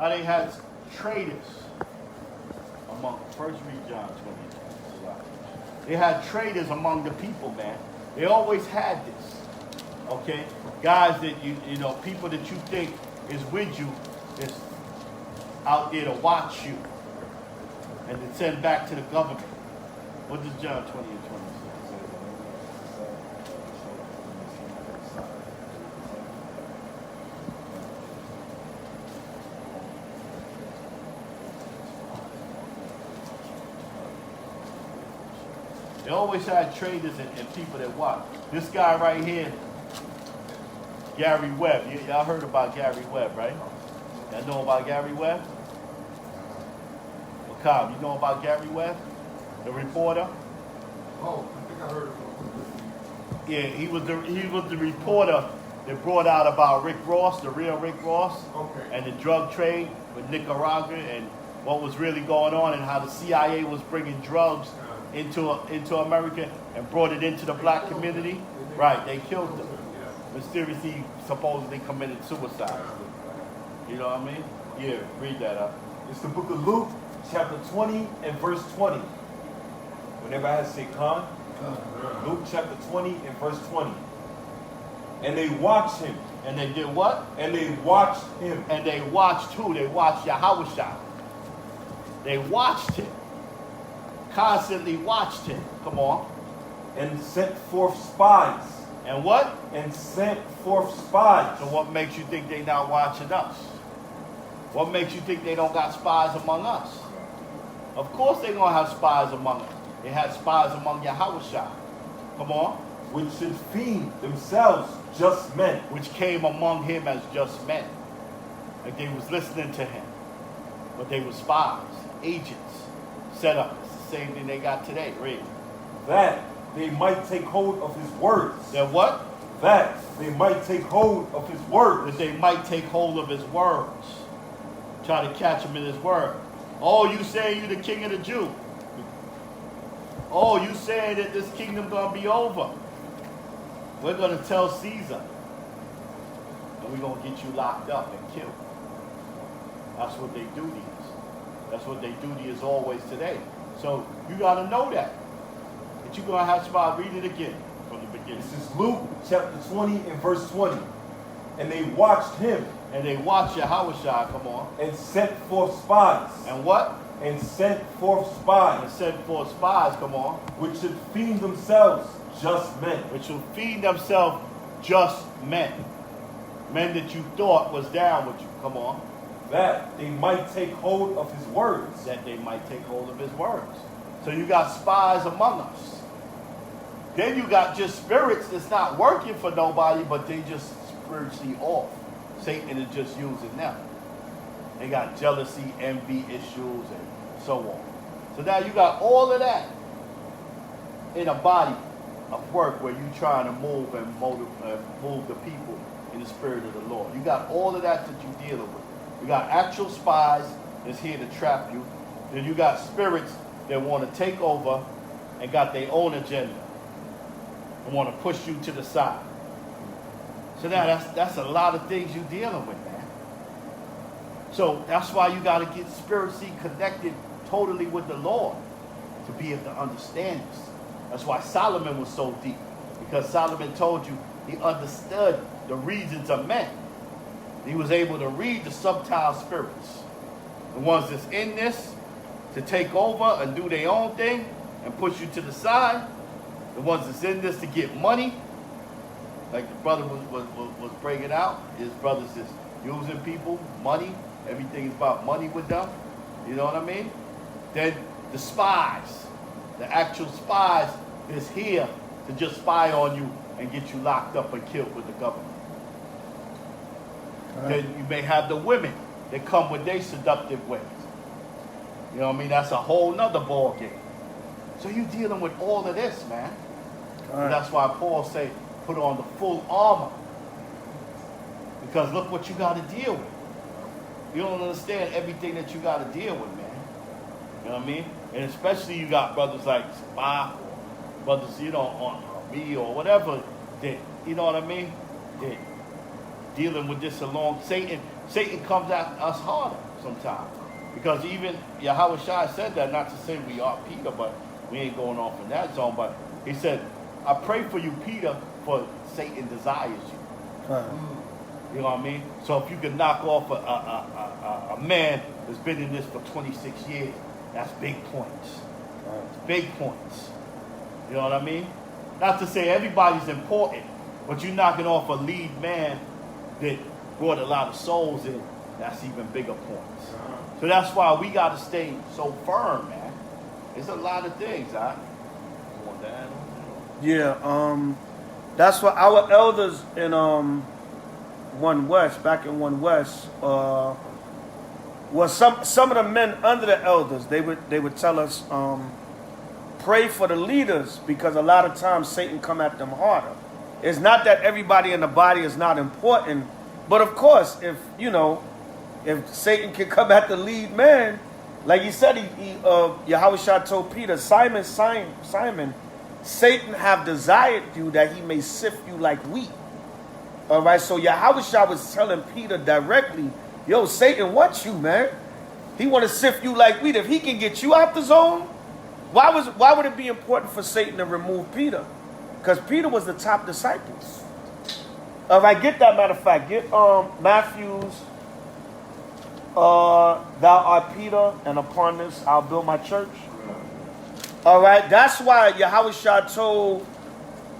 how they had traitors among, first read John 20. They had traitors among the people, man. They always had this. Okay? Guys that you know, people that you think is with you is out there to watch you and to send back to the government. What does John 20 and 20 say? They always had traders and people that watch. This guy right here, Gary Webb. Y'all heard about Gary Webb, right? Y'all know about Gary Webb? Well, Cobb, you know about Gary Webb? The reporter? Oh, I think I heard of him. Yeah, he was the reporter that brought out about Rick Ross, the real Rick Ross, Okay. and the drug trade with Nicaragua and what was really going on and how the CIA was bringing drugs into America and brought it into the black community. Right, they killed them. Mysteriously, supposedly committed suicide. You know what I mean? Yeah, read that up. It's the book of Luke, chapter 20 and verse 20. Whenever I say con, Luke chapter 20 and verse 20. And they watched him. And they did what? And they watched him. And they watched who? They watched Yahweh. They watched him. Constantly watched him. Come on. And sent forth spies. And what? And sent forth spies. So what makes you think they not watching us? What makes you think they don't got spies among us? Of course they gonna have spies among us. They had spies among Yahweh. Come on. Which should feed themselves just men. Which came among him as just men. Like they was listening to him. But they were spies, agents, set up. It's the same thing they got today. Read. That they might take hold of his words. That what? That they might take hold of his words. That they might take hold of his words. Try to catch him in his word. Oh, you saying you the king of the Jew. Oh, you saying that this kingdom gonna be over. We're gonna tell Caesar. And we're gonna get you locked up and killed. That's what their duty is. That's what their duty is always today. So you gotta know that. But you're gonna have to read it again from the beginning. This is Luke chapter 20 and verse 20. And they watched him. And they watched Yahweh, come on. And sent forth spies. And what? And sent forth spies. And sent forth spies, come on. Which should feed themselves just men. Which should feed themselves just men. Men that you thought was down with you, come on. That they might take hold of his words. That they might take hold of his words. So you got spies among us. Then you got just spirits that's not working for nobody, but they just spiritually off. Satan is just using them. They got jealousy, envy issues, and so on. So now you got all of that in a body of work where you're trying to move and move the people in the spirit of the Lord. You got all of that you're dealing with. You got actual spies that's here to trap you. Then you got spirits that want to take over and got their own agenda and want to push you to the side. So now that's a lot of things you're dealing with, man. So that's why you got to get spiritually connected totally with the Lord to be able to understand this. That's why Solomon was so deep, because Solomon told you he understood the reasons of men. He was able to read the subtile spirits, the ones that's in this to take over and do their own thing and push you to the side, the ones that's in this to get money, like the brother was breaking out. His brothers is using people, money. Everything is about money with them. You know what I mean? Then the spies, the actual spies is here to just spy on you and get you locked up and killed with the government. Then you may have the women that come with their seductive ways. You know what I mean? That's a whole nother ball game. So you're dealing with all of this, man. And that's why Paul say, put on the full armor. Because look what you got to deal with. You don't understand everything that you got to deal with, man. You know what I mean? And especially you got brothers like Spock, or brothers, you know, on me or whatever, that, you know what I mean? That dealing with this along. Satan comes at us harder sometimes. Because even Yahweh said that, not to say we are Peter, but we ain't going off in that zone. But he said, I pray for you, Peter, for Satan desires you. You know what I mean? So if you can knock off a man that's been in this for 26 years, that's big points. Big points. You know what I mean? Not to say everybody's important, but you're knocking off a lead man that brought a lot of souls in. That's even bigger points. So that's why we got to stay so firm, man. There's a lot of things, huh? Yeah, that's why our elders in One West, back in One West, was some of the men under the elders. They would tell us, pray for the leaders, because a lot of times Satan come at them harder. It's not that everybody in the body is not important, but of course, if Satan can come at the lead man, like he said, Yahweh told Peter, Simon, Satan have desired you that he may sift you like wheat. All right, so Yahweh was telling Peter directly, yo, Satan wants you, man. He want to sift you like wheat. If he can get you out the zone, why would it be important for Satan to remove Peter? Because Peter was the top disciple. All right, get that, matter of fact. Get Matthew's, thou art Peter, and upon this I'll build my church. All right, that's why Yahweh told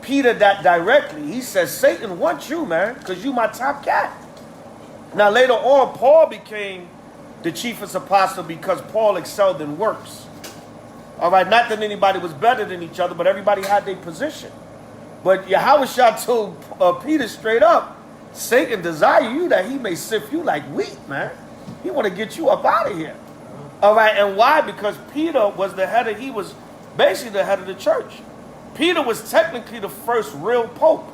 Peter that directly. He says, Satan wants you, man, because you my top cat. Now later on, Paul became the chiefest apostle because Paul excelled in works. All right, not that anybody was better than each other, but everybody had their position. But Yahweh told Peter straight up, Satan desire you that he may sift you like wheat, man. He want to get you up out of here. All right, and why? Because Peter was he was basically the head of the church. Peter was technically the first real pope.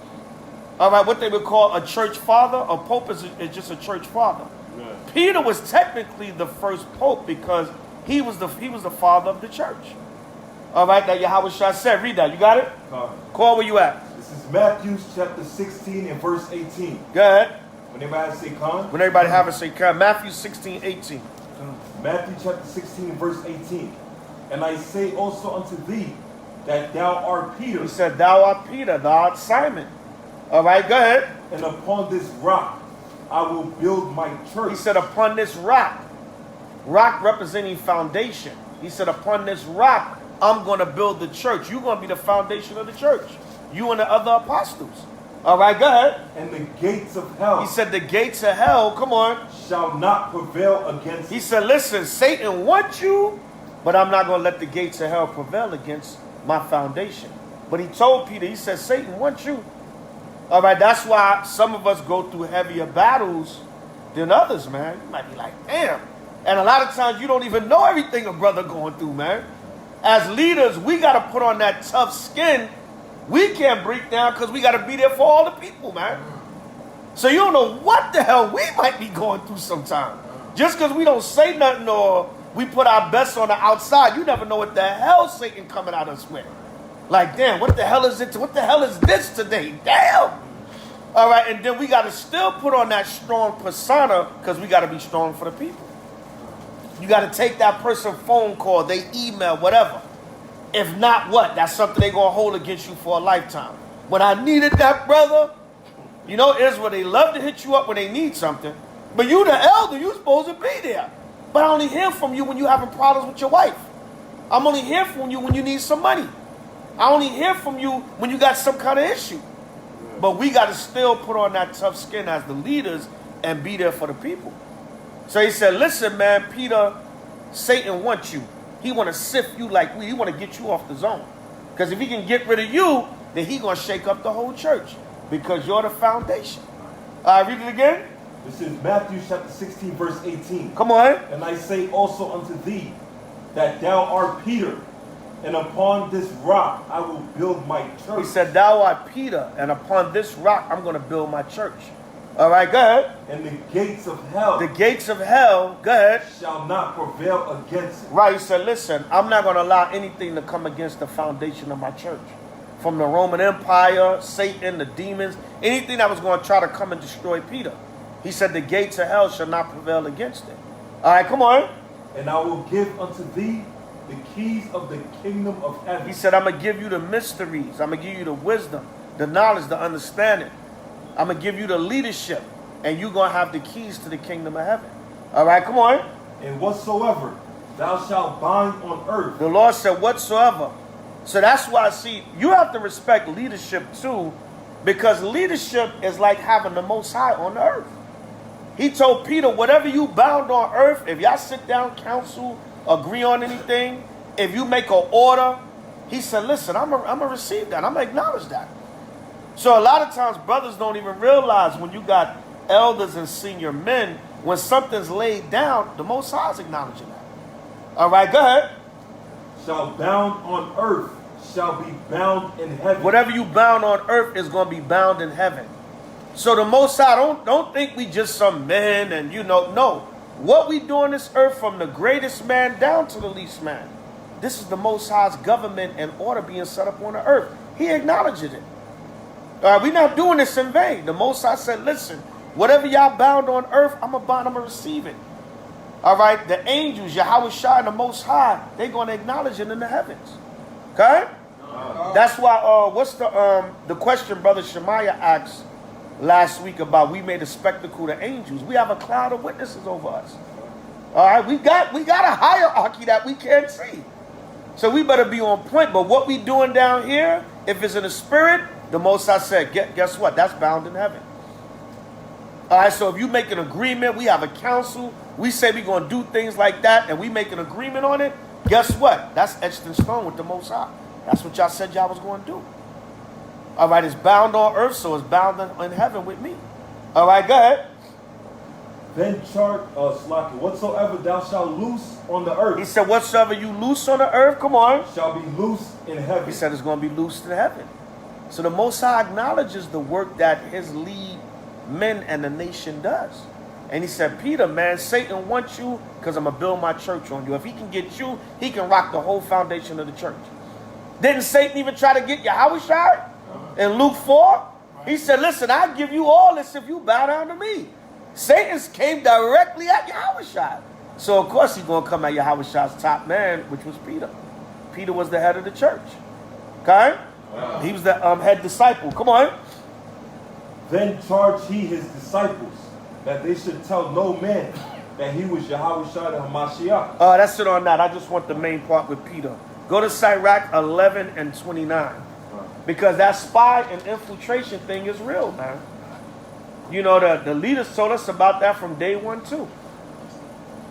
All right, what they would call a church father. A pope is just a church father. Yeah. Peter was technically the first pope because he was the father of the church. All right, that Yahweh said. Read that. You got it? Call, where you at? This is Matthew chapter 16 and verse 18. Go ahead. When everybody say con. When everybody have it, say con. Matthew 16, 18. Matthew chapter 16 and verse 18. And I say also unto thee that thou art Peter. He said, thou art Peter, thou art Simon. All right, go ahead. And upon this rock I will build my church. He said, upon this rock. Rock representing foundation. He said, upon this rock, I'm going to build the church. You're going to be the foundation of the church. You and the other apostles. All right, go ahead. And the gates of hell. He said, the gates of hell, come on, shall not prevail against. He said, listen, Satan wants you, but I'm not going to let the gates of hell prevail against my foundation. But he told Peter, he said, Satan wants you. All right, that's why some of us go through heavier battles than others, man. You might be like, damn. And a lot of times you don't even know everything a brother going through, man. As leaders, we got to put on that tough skin. We can't break down because we got to be there for all the people, man. So you don't know what the hell we might be going through sometime. Just because we don't say nothing or we put our best on the outside, you never know what the hell Satan coming at us with. Like, damn, what the hell is it? What the hell is this today? Damn. All right, and then we got to still put on that strong persona because we got to be strong for the people. You got to take that person phone call, they email, whatever. If not, what? That's something they're going to hold against you for a lifetime. When I needed that, brother, you know, Israel, they love to hit you up when they need something. But you the elder, you supposed to be there. But I only hear from you when you're having problems with your wife. I'm only here from you when you need some money. I only hear from you when you got some kind of issue. But we got to still put on that tough skin as the leaders and be there for the people. So he said, listen, man, Peter, Satan wants you. He want to sift you like we. He want to get you off the zone. Because if he can get rid of you, then he going to shake up the whole church. Because you're the foundation. Read it again. This is Matthew chapter 16, verse 18. Come on. And I say also unto thee that thou art Peter, and upon this rock I will build my church. He said, thou art Peter, and upon this rock I'm going to build my church. All right, go ahead. And the gates of hell. The gates of hell, go ahead. Shall not prevail against it. Right, he said, listen, I'm not going to allow anything to come against the foundation of my church. from the Roman Empire, Satan, the demons, anything that was going to try to come and destroy Peter. He said the gates of hell shall not prevail against it. All right, come on. And I will give unto thee the keys of the kingdom of heaven. He said, I'm going to give you the mysteries. I'm going to give you the wisdom, the knowledge, the understanding. I'm going to give you the leadership. And you're going to have the keys to the kingdom of heaven. All right, come on. And whatsoever thou shalt bind on earth. The Lord said, whatsoever. So that's why, see, you have to respect leadership too, because leadership is like having the Most High on the earth. He told Peter, whatever you bound on earth, if y'all sit down, counsel, agree on anything, if you make an order, he said, listen, I'm going to receive that. I'm going to acknowledge that. So a lot of times brothers don't even realize when you got elders and senior men, when something's laid down, the Most High is acknowledging that. All right, go ahead. Shall bound on earth shall be bound in heaven. Whatever you bound on earth is going to be bound in heaven. So the Most High, don't think we just some men and no. What we do on this earth, from the greatest man down to the least man, this is the Most High's government and order being set up on the earth. He acknowledges it. All right, we're not doing this in vain. The Most High said, listen, whatever y'all bound on earth, I'm going to receive it. All right, the angels, H.O.I and the Most High, they're going to acknowledge it in the heavens. Okay? That's why, what's the question Brother Shemaiah asked last week about we made a spectacle to angels. We have a cloud of witnesses over us. All right, we got a hierarchy that we can't see. So we better be on point. But what we doing down here, if it's in the spirit, the Most High said, guess what? That's bound in heaven. All right, so if you make an agreement, we have a council, we say we're going to do things like that, and we make an agreement on it, guess what? That's etched in stone with the Most High. That's what y'all said y'all was going to do. All right, it's bound on earth, so it's bound in heaven with me. All right, go ahead. Then charge, whatsoever thou shalt loose on the earth. He said, whatsoever you loose on the earth, come on, shall be loose in heaven. He said it's going to be loosed in heaven. So the Most High acknowledges the work that his lead men and the nation does. And he said, Peter, man, Satan wants you because I'm going to build my church on you. If he can get you, he can rock the whole foundation of the church. Didn't Satan even try to get H.O.I in Luke 4? He said, listen, I'll give you all this if you bow down to me. Satan came directly at H.O.I. So, of course, he's going to come at H.O.I.'s top man, which was Peter. Peter was the head of the church. Okay? He was the head disciple. Come on. Then charged he his disciples that they should tell no man that he was H.O.I the Hamashiach. That's it on that. I just want the main part with Peter. Go to Sirach 11 and 29. Because that spy and infiltration thing is real, man. You know, the leaders told us about that from day one, too.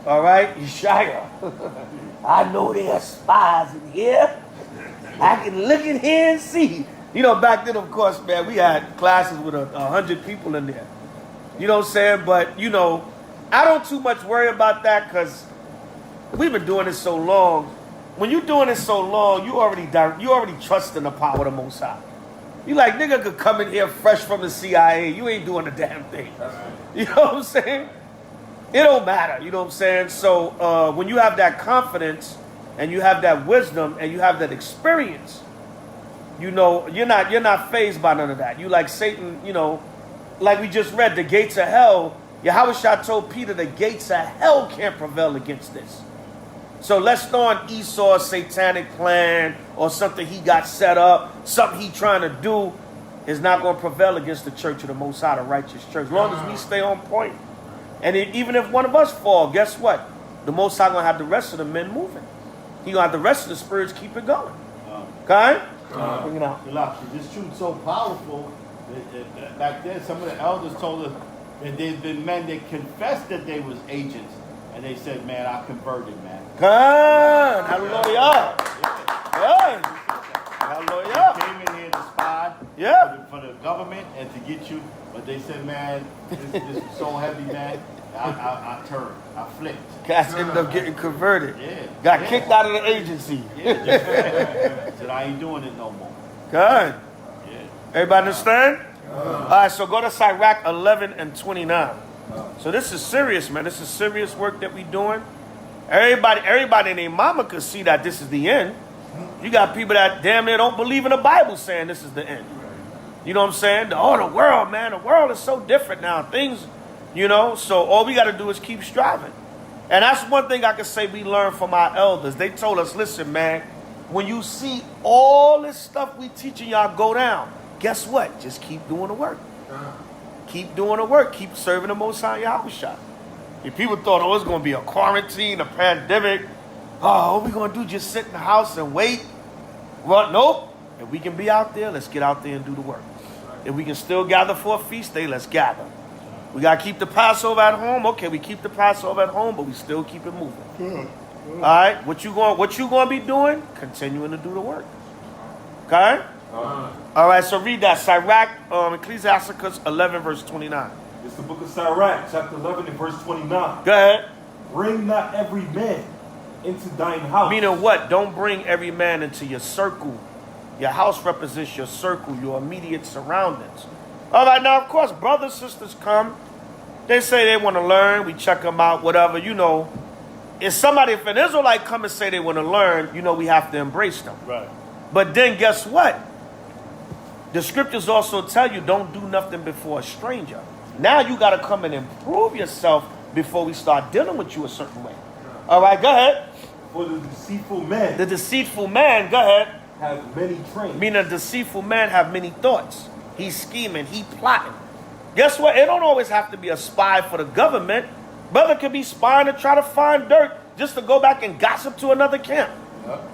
All right? Yeshaya. I know there are spies in here. I can look in here and see. You know, back then, of course, man, we had classes with 100 people in there. You know what I'm saying? But, you know, I don't too much worry about that because we've been doing this so long. When you're doing it so long, you already trust in the power of the Most High. You like, nigga could come in here fresh from the CIA. You ain't doing a damn thing. You know what I'm saying? It don't matter. You know what I'm saying? So when you have that confidence and you have that wisdom and you have that experience, you know, you're not fazed by none of that. You like Satan, you know, like we just read, the gates of hell. Yahushua told Peter the gates of hell can't prevail against this. So let's throw on Esau's satanic plan or something he got set up, something he trying to do is not going to prevail against the church of the Most High, the righteous church. As long as we stay on point. And even if one of us fall, guess what? The Most High going to have the rest of the men moving. He going to have the rest of the spirits keep it going. Okay? Bring it out. This truth's so powerful. Back then, some of the elders told us that there's been men that confessed that they was agents. And they said, man, I converted, man. Good. Hallelujah. Good. Hallelujah. They came in here to spy for the government and to get you. But they said, man, this is so heavy, man. I turned. I flipped. Cats ended up getting converted. Yeah. Got kicked out of the agency. Yeah, said, I ain't doing it no more. Good. Yeah. Everybody understand? All right, so go to Sirach 11 and 29. So this is serious, man. This is serious work that we doing. Everybody and their mama could see that this is the end. You got people that damn near don't believe in the Bible saying this is the end. You know what I'm saying? Oh, the world, man. The world is so different now. Things, you know. So all we got to do is keep striving. And that's one thing I can say we learned from our elders. They told us, listen, man, when you see all this stuff we teaching y'all go down, guess what? Just keep doing the work. Keep doing the work. Keep serving the Most High Yahweh. If people thought, oh, it's going to be a quarantine, a pandemic, oh, what we going to do? Just sit in the house and wait? Well, nope. If we can be out there, let's get out there and do the work. If we can still gather for a feast day, let's gather. We got to keep the Passover at home. Okay, we keep the Passover at home, but we still keep it moving. All right? What you going to be doing? Continuing to do the work. Okay? All right, so read that. Sirach, Ecclesiasticus 11, verse 29. It's the book of Sirach, chapter 11 and verse 29. Go ahead. Bring not every man into thine house. Meaning what? Don't bring every man into your circle. Your house represents your circle, your immediate surroundings. All right, now, of course, brothers, sisters come. They say they want to learn. We check them out, whatever, you know. If an Israelite come and say they want to learn, you know, we have to embrace them. Right. But then guess what? The scriptures also tell you don't do nothing before a stranger. Now you got to come and improve yourself before we start dealing with you a certain way. All right, go ahead. For the deceitful man. The deceitful man, go ahead. Have many trains. Meaning a deceitful man have many thoughts. He's scheming, he plotting. Guess what? It don't always have to be a spy for the government. Brother could be spying to try to find dirt just to go back and gossip to another camp.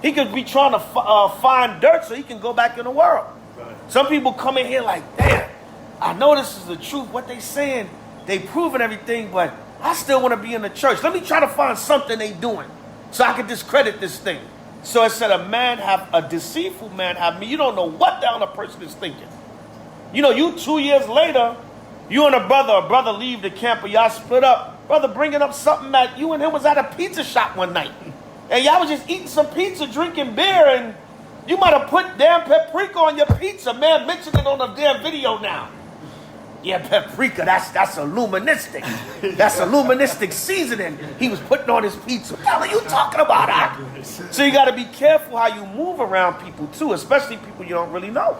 He could be trying to find dirt so he can go back in the world. Some people come in here like, damn, I know this is the truth. What they saying, they proving everything, but I still want to be in the church. Let me try to find something they doing so I can discredit this thing. So it said a deceitful man have me. You don't know what the hell a person is thinking. You know, you 2 years later, you and a brother leave the camp or y'all split up. Brother bringing up something that you and him was at a pizza shop one night. And y'all was just eating some pizza, drinking beer, and you might have put damn paprika on your pizza. Man, mentioned it on the damn video now. Yeah, paprika, that's illuministic. That's illuministic seasoning he was putting on his pizza. What the hell are you talking about, huh? So you got to be careful how you move around people too, especially people you don't really know.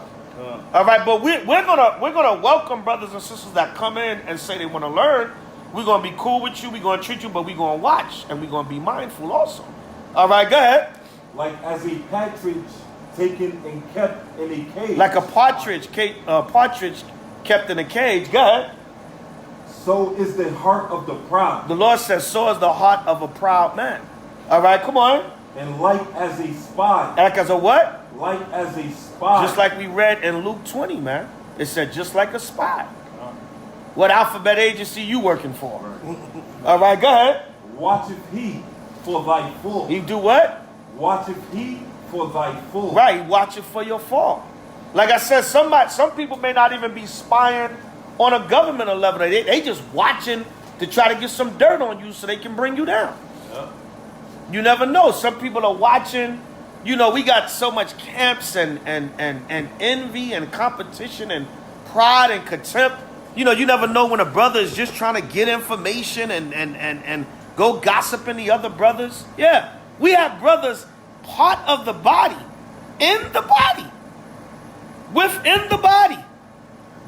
All right, but we're gonna welcome brothers and sisters that come in and say they want to learn. We're gonna be cool with you. We're gonna treat you, but we're gonna watch and we're gonna be mindful also. All right, go ahead. Like as a partridge taken and kept in a cage. Like a partridge kept in a cage. Go ahead. So is the heart of the proud. The Lord says, so is the heart of a proud man. All right, come on. And like as a spy. Like as a what? Like as a spy. Just like we read in Luke 20, man. It said just like a spy. What alphabet agency you working for? All right, go ahead. Watcheth he for thy fall. He do what? Watcheth he for thy fall. Right, watch it for your fall. Like I said, some people may not even be spying on a government level. They just watching to try to get some dirt on you so they can bring you down. Yeah. You never know. Some people are watching. You know, we got so much camps and envy and competition and pride and contempt. You know, you never know when a brother is just trying to get information and go gossiping the other brothers. Yeah, we have brothers part of the body, in the body, within the body,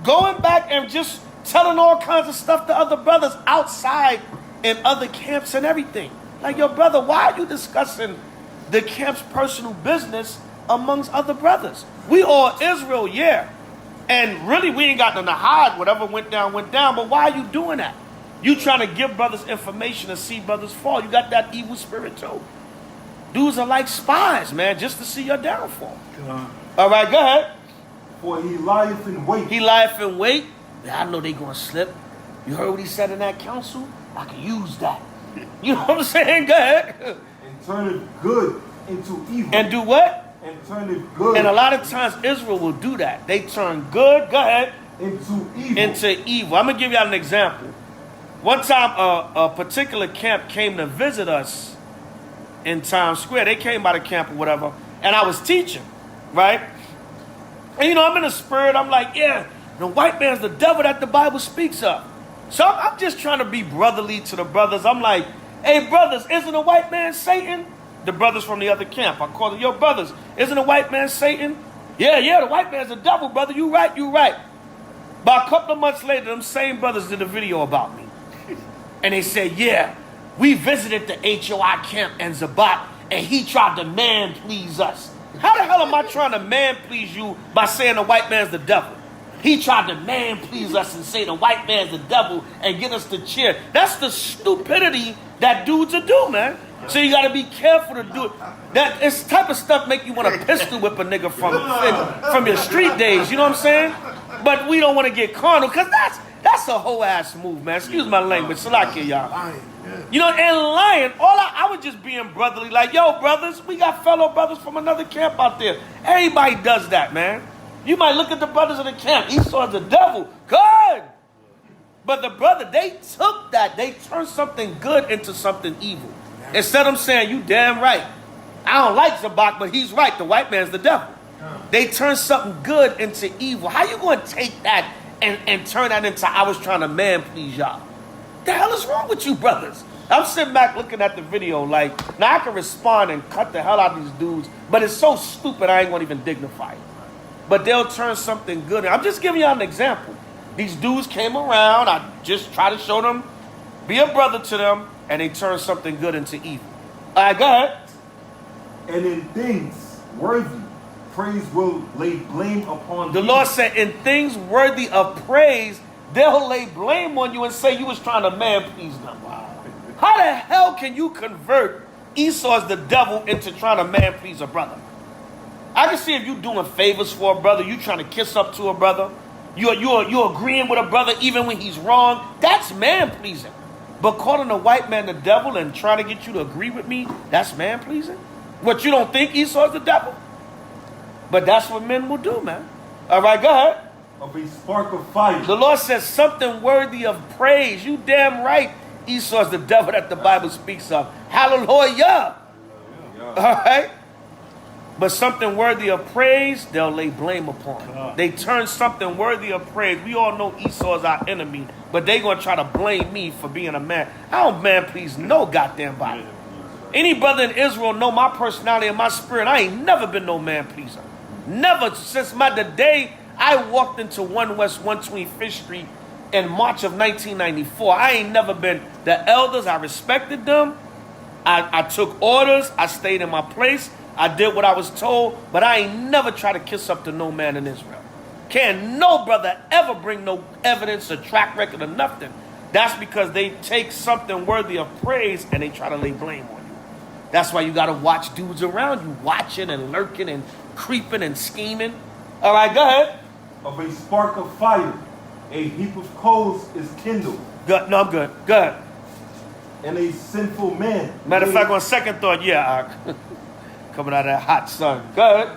going back and just telling all kinds of stuff to other brothers outside in other camps and everything. Like, yo, brother, why are you discussing the camp's personal business amongst other brothers? We all Israel, yeah. And really, we ain't got nothing to hide. Whatever went down, but why are you doing that? You trying to give brothers information and see brothers fall. You got that evil spirit too. Dudes are like spies, man, just to see your downfall. All right, go ahead. For he lieth in wait. He lieth in wait. Yeah, I know they going to slip. You heard what he said in that council? I can use that. You know what I'm saying? Go ahead. And turneth good into evil. And do what? And turneth good. And a lot of times Israel will do that. They turn good, go ahead, into evil. Into evil. I'm going to give y'all an example. One time a particular camp came to visit us in Times Square. They came by the camp or whatever. And I was teaching, right? And you know, I'm in the spirit. I'm like, yeah, the white man's the devil that the Bible speaks of. So I'm just trying to be brotherly to the brothers. I'm like, hey, brothers, isn't the white man Satan? the brothers from the other camp. I called them, yo, brothers, isn't the white man Satan? Yeah, the white man's the devil, brother. You right. But a couple of months later, them same brothers did a video about me. And they said, yeah, we visited the H.O.I camp in Sabbath, and he tried to man please us. How the hell am I trying to man please you by saying the white man's the devil? He tried to man please us and say the white man's the devil and get us to cheer. That's the stupidity that dudes will do, man. So you got to be careful to do it. That this type of stuff make you want to pistol whip a nigga from your street days. You know what I'm saying? But we don't want to get carnal because that's a whole ass move, man. Excuse my language. Salakia, y'all. You know, and lying, I was just being brotherly. Like, yo, brothers, we got fellow brothers from another camp out there. Everybody does that, man. You might look at the brothers in the camp. Esau's the devil. Good. But the brother, they took that. They turned something good into something evil. Instead of saying, you damn right. I don't like Zabak, but he's right. The white man's the devil. They turned something good into evil. How you going to take that and turn that into I was trying to man please y'all? The hell is wrong with you brothers? I'm sitting back looking at the video like, now I can respond and cut the hell out of these dudes, but it's so stupid I ain't going to even dignify it. But they'll turn something good. I'm just giving y'all an example. These dudes came around. I just try to show them, be a brother to them, and they turn something good into evil. All right, go ahead. And in things worthy, praise will lay blame upon The thee. Lord said, in things worthy of praise, they'll lay blame on you and say you was trying to man please them. Wow. How the hell can you convert Esau as the devil into trying to man please a brother? I can see if you doing favors for a brother, you trying to kiss up to a brother, you agreeing with a brother even when he's wrong. That's man pleasing. But calling a white man the devil and trying to get you to agree with me, that's man pleasing. What, you don't think Esau's the devil? But that's what men will do, man. All right, go ahead. Of a spark of fire. The Lord says something worthy of praise. You damn right. Esau's the devil that the Bible speaks of. Hallelujah. All right. But something worthy of praise, they'll lay blame upon. They turn something worthy of praise. We all know Esau's our enemy, but they going to try to blame me for being a man. I don't man please no goddamn body. Any brother in Israel know my personality and my spirit. I ain't never been no man pleaser. Never since the day I walked into 1 West 125th Street in March of 1994. I ain't never been. The elders, I respected them. I took orders. I stayed in my place. I did what I was told, but I ain't never tried to kiss up to no man in Israel. Can no brother ever bring no evidence or track record or nothing. That's because they take something worthy of praise and they try to lay blame on you. That's why you got to watch dudes around you, watching and lurking and creeping and scheming. All right, go ahead. Of a spark of fire, a heap of coals is kindled. Good. No, I'm good. Good. And a sinful man. Matter of fact, on second thought, yeah, coming out of that hot sun. Good.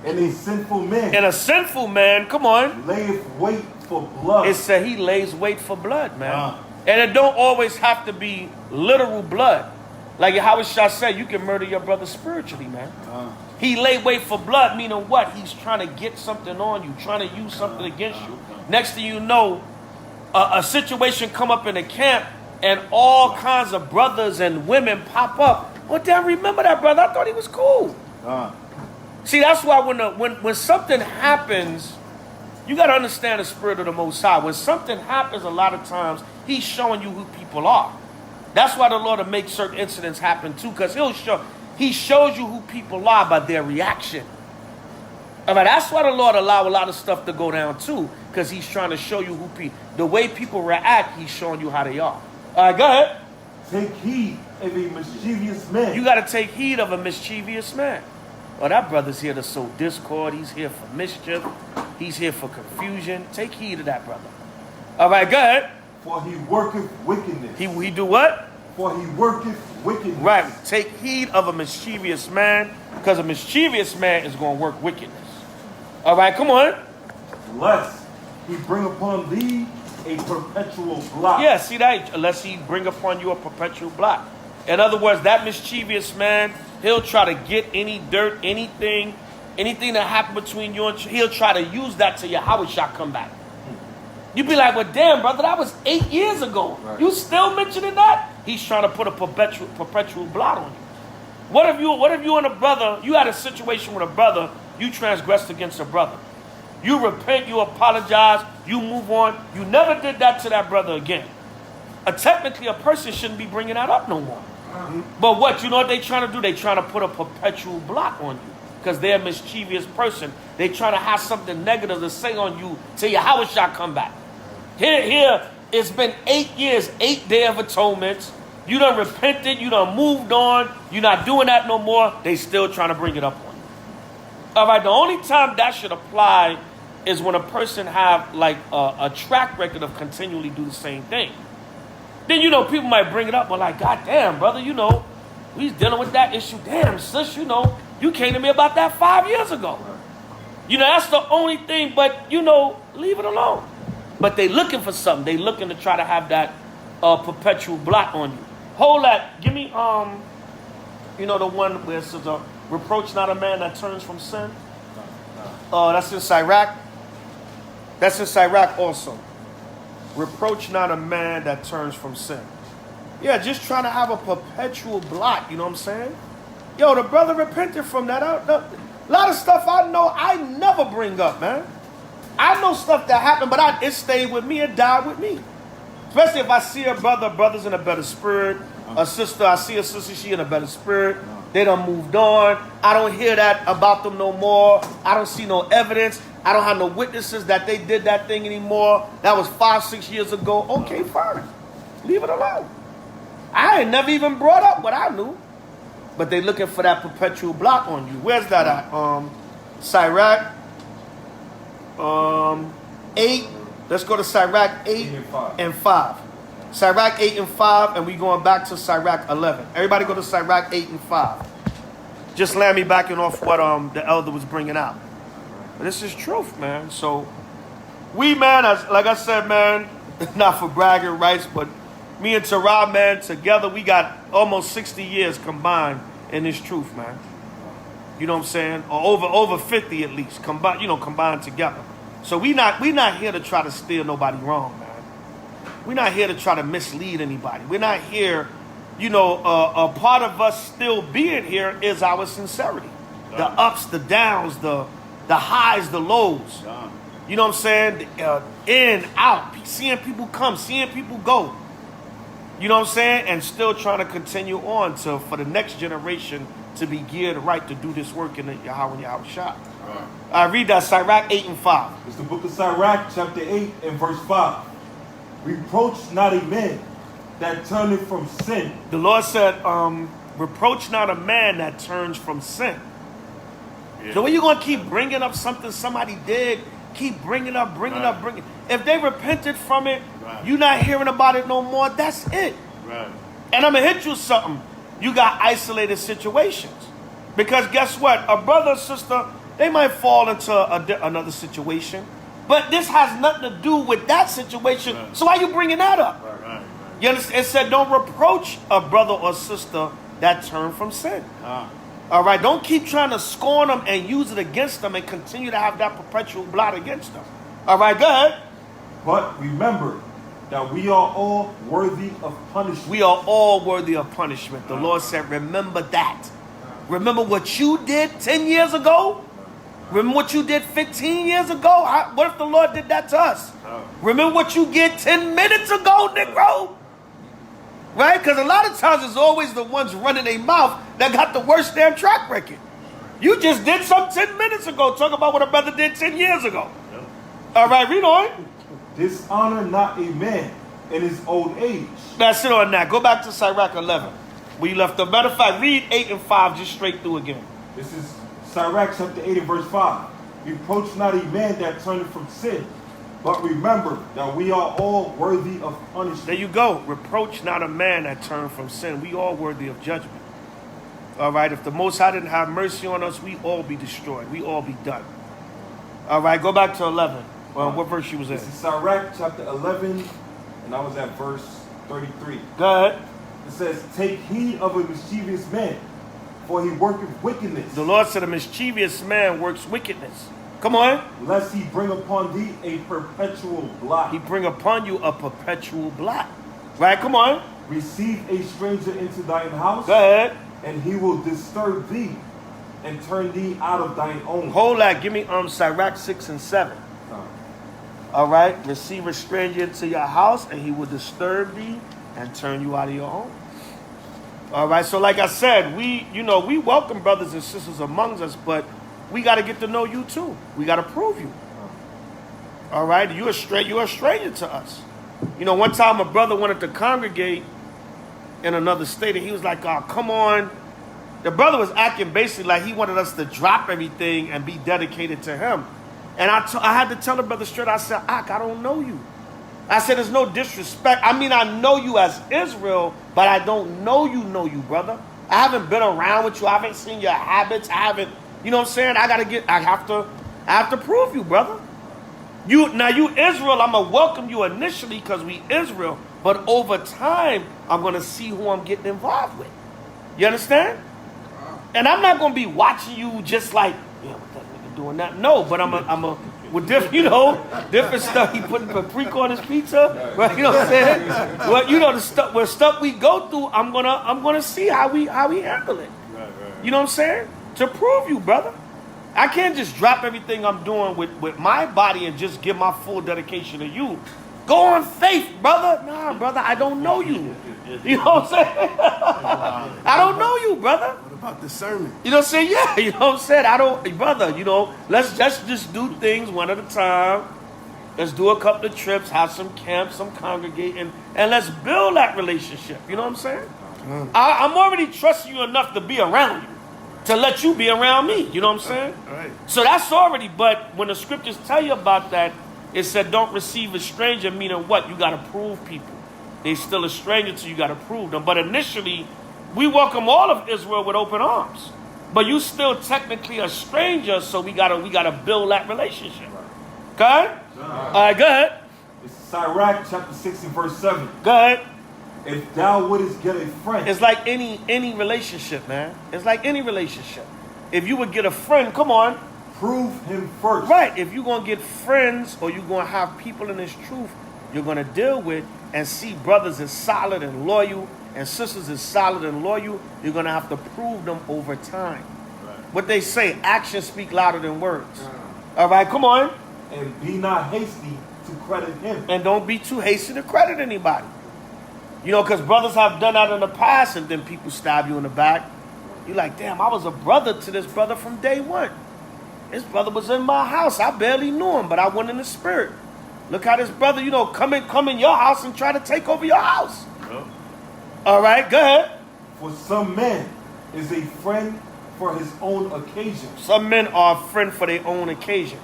And a sinful man. And a sinful man, come on. Layeth wait for blood. It said he lays wait for blood, man. And it don't always have to be literal blood. Like H.O.I said, you can murder your brother spiritually, man. He lay wait for blood, meaning what? He's trying to get something on you, trying to use something against you. Next thing you know, a situation come up in the camp and all kinds of brothers and women pop up. Oh, damn, remember that brother? I thought he was cool. See, that's why when something happens, you got to understand the spirit of the Most High. When something happens, a lot of times, he's showing you who people are. That's why the Lord will make certain incidents happen too, because he shows you who people are by their reaction. All right, that's why the Lord allow a lot of stuff to go down too, because he's trying to show you the way people react, he's showing you how they are. All right, go ahead. Take heed of a mischievous man. You got to take heed of a mischievous man. Oh, that brother's here to sow discord. He's here for mischief. He's here for confusion. Take heed of that brother. All right, go ahead. For he worketh wickedness. He do what? For he worketh wickedness. Right. Take heed of a mischievous man, because a mischievous man is going to work wickedness. All right, come on. Lest he bring upon thee a perpetual blot. Yeah, see that? Unless he bring upon you a perpetual blot. In other words, that mischievous man, he'll try to get any dirt, anything that happened between you and he'll try to use that to your H.O.I come back. You be like, well, damn, brother, that was 8 years ago. Right. You still mentioning that? He's trying to put a perpetual blot on you. What if you and a brother, you had a situation with a brother, you transgressed against a brother. You repent, you apologize, you move on. You never did that to that brother again. Technically, a person shouldn't be bringing that up no more. But what, you know what they trying to do? They trying to put a perpetual block on you because they're a mischievous person. They trying to have something negative to say on you till your H.O.I shall come back. Here, it's been 8 years, 8 Day of Atonement. You done repented, you done moved on, you're not doing that no more. They still trying to bring it up on you. All right, the only time that should apply is when a person have like a track record of continually do the same thing. Then, you know, people might bring it up, but like, God damn, brother, you know, we dealing with that issue. Damn, sis, you know, you came to me about that 5 years ago. You know, that's the only thing, but, you know, leave it alone. But they looking for something. They looking to try to have that perpetual block on you. Hold that. Give me, you know, the one where it says, reproach not a man that turns from sin. That's in Sirach. That's in Sirach also. Reproach not a man that turns from sin. Yeah, just trying to have a perpetual block, you know what I'm saying? Yo, the brother repented from that. A lot of stuff I know I never bring up, man. I know stuff that happened, but it stayed with me, it died with me. Especially if I see a brother's in a better spirit. A sister, I see a sister, she in a better spirit. They done moved on. I don't hear that about them no more. I don't see no evidence. I don't have no witnesses that they did that thing anymore. That was 5-6 years ago. Okay, fine. Leave it alone. I ain't never even brought up what I knew. But they looking for that perpetual block on you. Where's that at? Sirach 8. Let's go to Sirach 8 and 5. Sirach 8 and 5, and we going back to Sirach 11. Everybody go to Sirach 8 and 5. Just land me backing off what the elder was bringing out. But this is truth, man. So we, man, as like I said, man, not for bragging rights, but me and Terah, man, together we got almost 60 years combined in this truth, man. You know what I'm saying? Or over 50 at least, combined together. So we not here to try to steer nobody wrong, man. We're not here to try to mislead anybody. We're not here, you know, a part of us still being here is our sincerity. The ups, the downs, the highs, the lows. You know what I'm saying? In, out, seeing people come, seeing people go. You know what I'm saying? And still trying to continue on for the next generation to be geared right to do this work in the Yahweh and Yahweh shop. I read that Sirach 8 and 5. It's the book of Sirach, chapter 8 and verse 5. Reproach not a man that turneth from sin. The Lord said, reproach not a man that turns from sin. Yeah. So when you going to keep bringing up something somebody did, keep bringing up. If they repented from it, you're not hearing about it no more, that's it. Right. And I'm going to hit you with something. You got isolated situations. Because guess what? A brother or sister, they might fall into another situation. But this has nothing to do with that situation. Right. So why are you bringing that up? Right. You understand? It said don't reproach a brother or sister that turn from sin. All right? Don't keep trying to scorn them and use it against them and continue to have that perpetual blot against them. All right, go ahead. But remember that we are all worthy of punishment. We are all worthy of punishment. The Lord said, remember that. Remember what you did 10 years ago? Remember what you did 15 years ago? What if the Lord did that to us? Remember what you did 10 minutes ago, Negro? Right? Because a lot of times it's always the ones running their mouth that got the worst damn track record. You just did something 10 minutes ago. Talk about what a brother did 10 years ago. All right, read on. Dishonor not a man in his old age. That's it on that. Go back to Sirach 11. Where you left the matter of fact, read 8 and 5 just straight through again. This is Sirach chapter 8 and verse 5. Reproach not a man that turneth from sin, but remember that we are all worthy of punishment. There you go. Reproach not a man that turned from sin. We all worthy of judgment. All right. If the Most High didn't have mercy on us, we all be destroyed. We all be done. All right. Go back to 11. Well, what verse you was in? This is Sirach chapter 11, and I was at verse 33. Go ahead. It says, take heed of a mischievous man, for he worketh wickedness. The Lord said a mischievous man works wickedness. Come on. Lest he bring upon thee a perpetual blot. He bring upon you a perpetual blot. Right? Come on. Receive a stranger into thine house. Go ahead. and he will disturb thee, and turn thee out of thine own. Hold that. Give me Sirach 6 and 7. All right. Receive a stranger into your house, and he will disturb thee and turn you out of your own. All right. So like I said, we welcome brothers and sisters amongst us, but we got to get to know you too. We got to prove you. All right. You're a stranger to us. One time a brother wanted to congregate in another state, and he was like, "Oh, come on." The brother was acting basically like he wanted us to drop everything and be dedicated to him. And I had to tell the brother straight, I said, "Ak, I don't know you." I said, "There's no disrespect. I mean, I know you as Israel, but I don't know you, brother. I haven't been around with you. I haven't seen your habits. I haven't, you know what I'm saying? I have to prove you, brother. You Israel, I'm going to welcome you initially because we Israel, but over time, I'm going to see who I'm getting involved with. You understand? And I'm not going to be watching you just like, yeah, what that nigga doing that? No, but I'm a with different stuff. He putting paprika on his pizza, right? You know what I'm saying? Well, the stuff we go through, I'm gonna see how we handle it. Right. You know what I'm saying? To prove you, brother. I can't just drop everything I'm doing with my body and just give my full dedication to you. Go on faith, brother. Nah, brother, I don't know you. You know what I'm saying? I don't know you, brother. What about discernment? You know what I'm saying? Yeah, you know what I'm saying? Brother, let's just do things one at a time. Let's do a couple of trips, have some camps, some congregating, and let's build that relationship. You know what I'm saying? I'm already trusting you enough to be around you, to let you be around me. You know what I'm saying? All right. So that's already, but when the scriptures tell you about that, it said don't receive a stranger, meaning what? You got to prove people. They still a stranger to you, got to prove them. But initially, we welcome all of Israel with open arms. But you still technically a stranger, so we gotta build that relationship. Okay? All right, go ahead. It's Sirach chapter 6 and verse 7. Go ahead. If thou wouldest get a friend. It's like any relationship, man. It's like any relationship. If you would get a friend, come on. Prove him first. Right. If you're going to get friends or you're going to have people in this truth you're going to deal with and see brothers is solid and loyal and sisters is solid and loyal, you're going to have to prove them over time. Right. What they say, actions speak louder than words. All right, come on. And be not hasty to credit him. And don't be too hasty to credit anybody. Because brothers have done that in the past and then people stab you in the back. You're like, damn, I was a brother to this brother from day one. This brother was in my house. I barely knew him, but I went in the spirit. Look how this brother, come in your house and try to take over your house. Yep. All right, go ahead. For some men is a friend for his own occasion. Some men are a friend for their own occasion.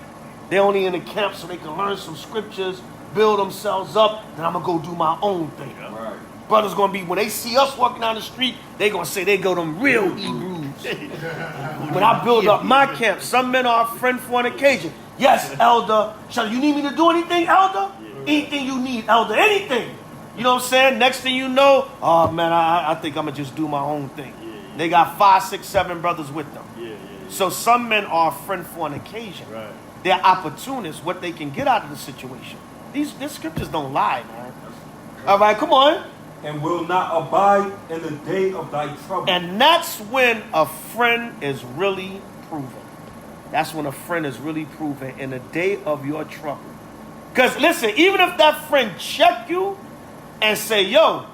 They're only in the camp so they can learn some scriptures, build themselves up, then I'm going to go do my own thing. Right. Brothers going to be, when they see us walking down the street, they going to say they go them real Hebrews. When I build up my camp, some men are a friend for an occasion. Yes, elder. You need me to do anything, elder? Anything you need, elder. Anything. You know what I'm saying? Next thing you know, oh man, I think I'm going to just do my own thing. They got 5, 6, 7 brothers with them. So some men are a friend for an occasion. Right. They're opportunists, what they can get out of the situation. These scriptures don't lie, man. All right, come on. And will not abide in the day of thy trouble. And that's when a friend is really proven. That's when a friend is really proven in the day of your trouble. Because listen, even if that friend check you and say, yo,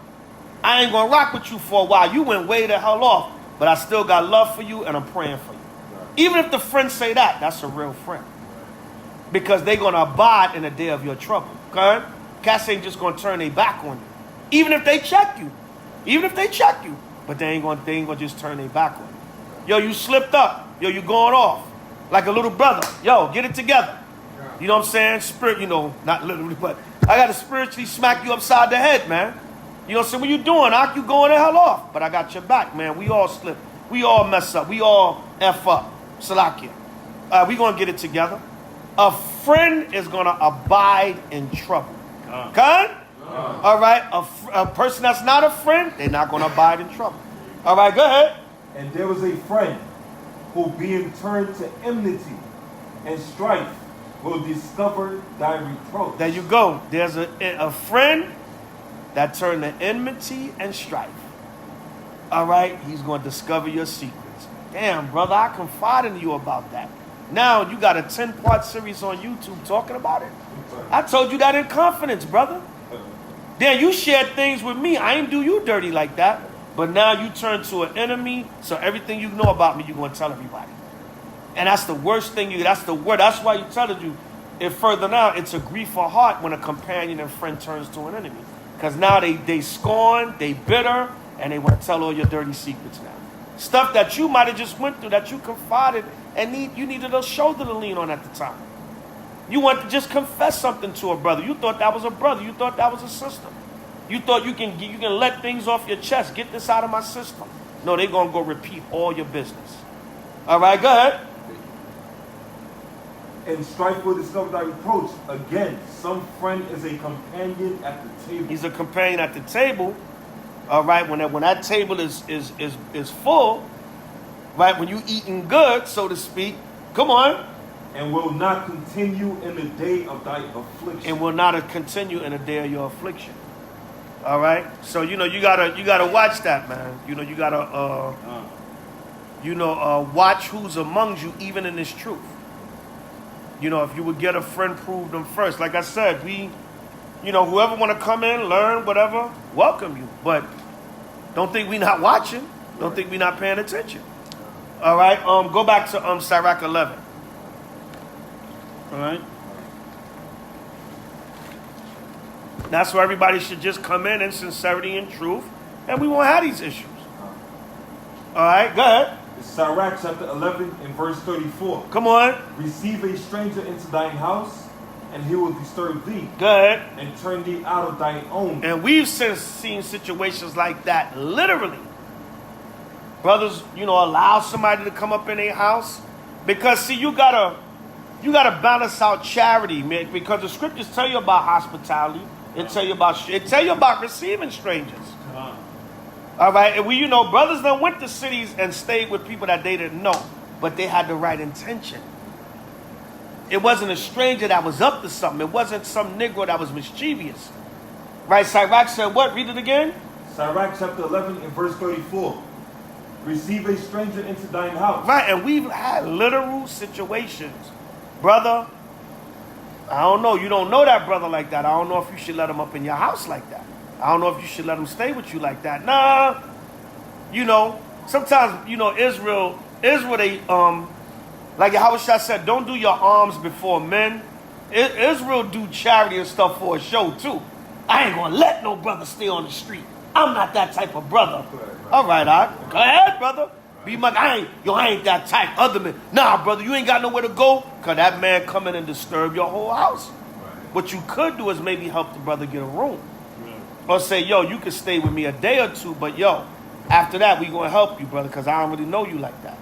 I ain't going to rock with you for a while. You went way the hell off. But I still got love for you and I'm praying for you. Right. Even if the friend say that, that's a real friend. Right. Because they're going to abide in the day of your trouble. Okay? Cats ain't just going to turn their back on you. Even if they check you. But they ain't gonna just turn their back on you. Yo, you slipped up. Yo, you going off. Like a little brother. Yo, get it together. You know what I'm saying? Spirit, not literally, but I got to spiritually smack you upside the head, man. You know what I'm saying? What you doing? You going the hell off. But I got your back, man. We all slip. We all mess up. We all F up. Salakia. We gonna get it together. A friend is gonna abide in trouble. Okay? All right, a person that's not a friend, they're not going to abide in trouble. All right, go ahead. And there was a friend who, being turned to enmity and strife, will discover thy reproach. There you go. There's a friend that turned to enmity and strife. All right, he's going to discover your secrets. Damn, brother, I confided in you about that. Now you got a 10-part series on YouTube talking about it. I told you that in confidence, brother. Then you shared things with me. I ain't do you dirty like that. But now you turn to an enemy, so everything you know about me, you're going to tell everybody. And that's the worst thing. That's the word. That's why you telling you, if further now, it's a grief of heart when a companion and friend turns to an enemy. Because now they scorn, they bitter, and they want to tell all your dirty secrets now. Stuff that you might have just went through, that you confided, and you needed a shoulder to lean on at the time. You want to just confess something to a brother. You thought that was a brother. You thought that was a sister. You thought you can let things off your chest. Get this out of my system. No, they're going to go repeat all your business. All right, go ahead. And strife will discover thy reproach. Again, some friend is a companion at the table. He's a companion at the table. All right, when that table is full, right, when you eating good, so to speak, come on. And will not continue in the day of thy affliction. And will not continue in the day of your affliction. All right, so you gotta watch that, man. You gotta watch who's among you, even in this truth. If you would get a friend, prove them first. Like I said, whoever want to come in, learn, whatever, welcome you. But don't think we not watching. Don't think we not paying attention. All right, go back to Sirach 11. All right. That's where everybody should just come in sincerity and truth, and we won't have these issues. All right, go ahead. Sirach chapter 11 and verse 34. Come on. Receive a stranger into thine house, and he will disturb thee. Go ahead. And turn thee out of thine own. And we've seen situations like that, literally. Brothers, allow somebody to come up in their house. Because, see, you gotta balance out charity, man. Because the scriptures tell you about hospitality. It tell you about receiving strangers. All right, and brothers that went to cities and stayed with people that they didn't know, but they had the right intention. It wasn't a stranger that was up to something. It wasn't some Negro that was mischievous. Right, Sirach said what? Read it again. Sirach chapter 11 and verse 34. Receive a stranger into thine house. Right, and we've had literal situations. Brother, I don't know. You don't know that brother like that. I don't know if you should let him up in your house like that. I don't know if you should let him stay with you like that. Nah. Sometimes, Israel, they, like H.O.I said, don't do your alms before men. Israel do charity and stuff for a show, too. I ain't going to let no brother stay on the street. I'm not that type of brother. All right. Go ahead, brother. Be my, I ain't that type. Other men, nah, brother, you ain't got nowhere to go. Because that man come in and disturb your whole house. What you could do is maybe help the brother get a room. Or say, yo, you can stay with me a day or two, but yo, after that, we going to help you, brother, because I don't really know you like that.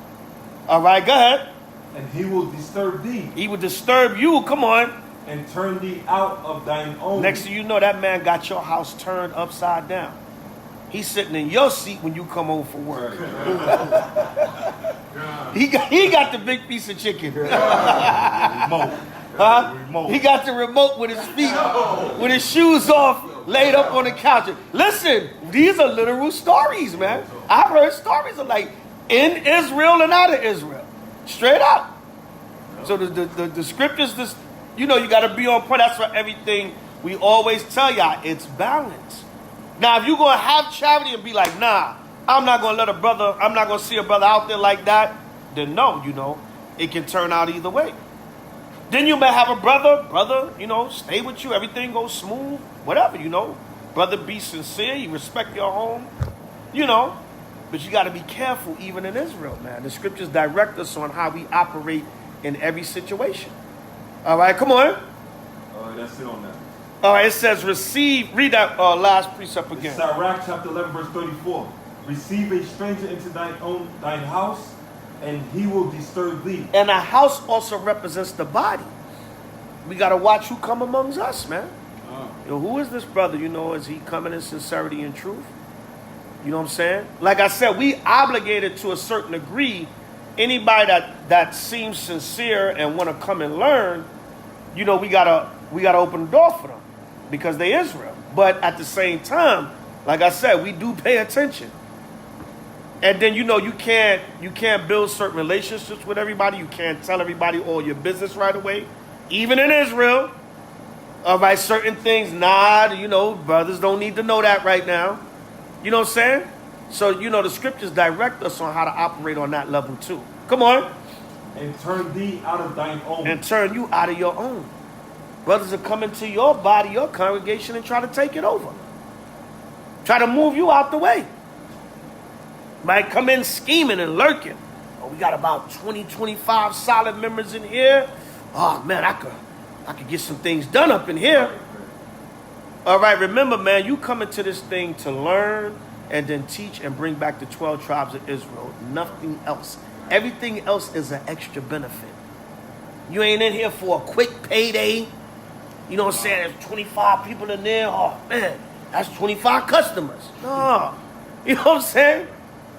All right, go ahead. And he will disturb thee. He will disturb you, come on. And turn thee out of thine own. Next thing you know, that man got your house turned upside down. He's sitting in your seat when you come home from work. He got the big piece of chicken. Remote. Huh? Remote. He got the remote with his feet, with his shoes off, laid up on the couch. Listen, these are literal stories, man. I've heard stories of like in Israel and out of Israel. Straight up. So the scriptures, you got to be on point. That's why everything we always tell y'all, it's balance. Now, if you're going to have charity and be like, nah, I'm not going to see a brother out there like that, then no, it can turn out either way. Then you may have a brother, stay with you, everything goes smooth, whatever, Brother be sincere, you respect your home, But you got to be careful even in Israel, man. The scriptures direct us on how we operate in every situation. All right, come on. That's it on that. All right, it says read that last precept again. Sirach chapter 11 verse 34. Receive a stranger into thine house, and he will disturb thee. And a house also represents the body. We got to watch who come amongst us, man. Who is this brother, is he coming in sincerity and truth? You know what I'm saying? Like I said, we obligated to a certain degree. Anybody that seems sincere and want to come and learn, we gotta open the door for them because they Israel. But at the same time, like I said, we do pay attention. And then you can't build certain relationships with everybody. You can't tell everybody all your business right away. Even in Israel, all right, certain things, brothers don't need to know that right now. You know what I'm saying? So, the scriptures direct us on how to operate on that level too. Come on. And turn thee out of thine own. And turn you out of your own. Brothers are coming to your body, your congregation, and try to take it over. Try to move you out the way. Might come in scheming and lurking. Oh, we got about 20, 25 solid members in here. Oh, man, I could get some things done up in here. All right, remember, man, you come into this thing to learn and then teach and bring back the 12 tribes of Israel. Nothing else. Everything else is an extra benefit. You ain't in here for a quick payday. You know what I'm saying? There's 25 people in there. Oh, man, that's 25 customers. No. You know what I'm saying?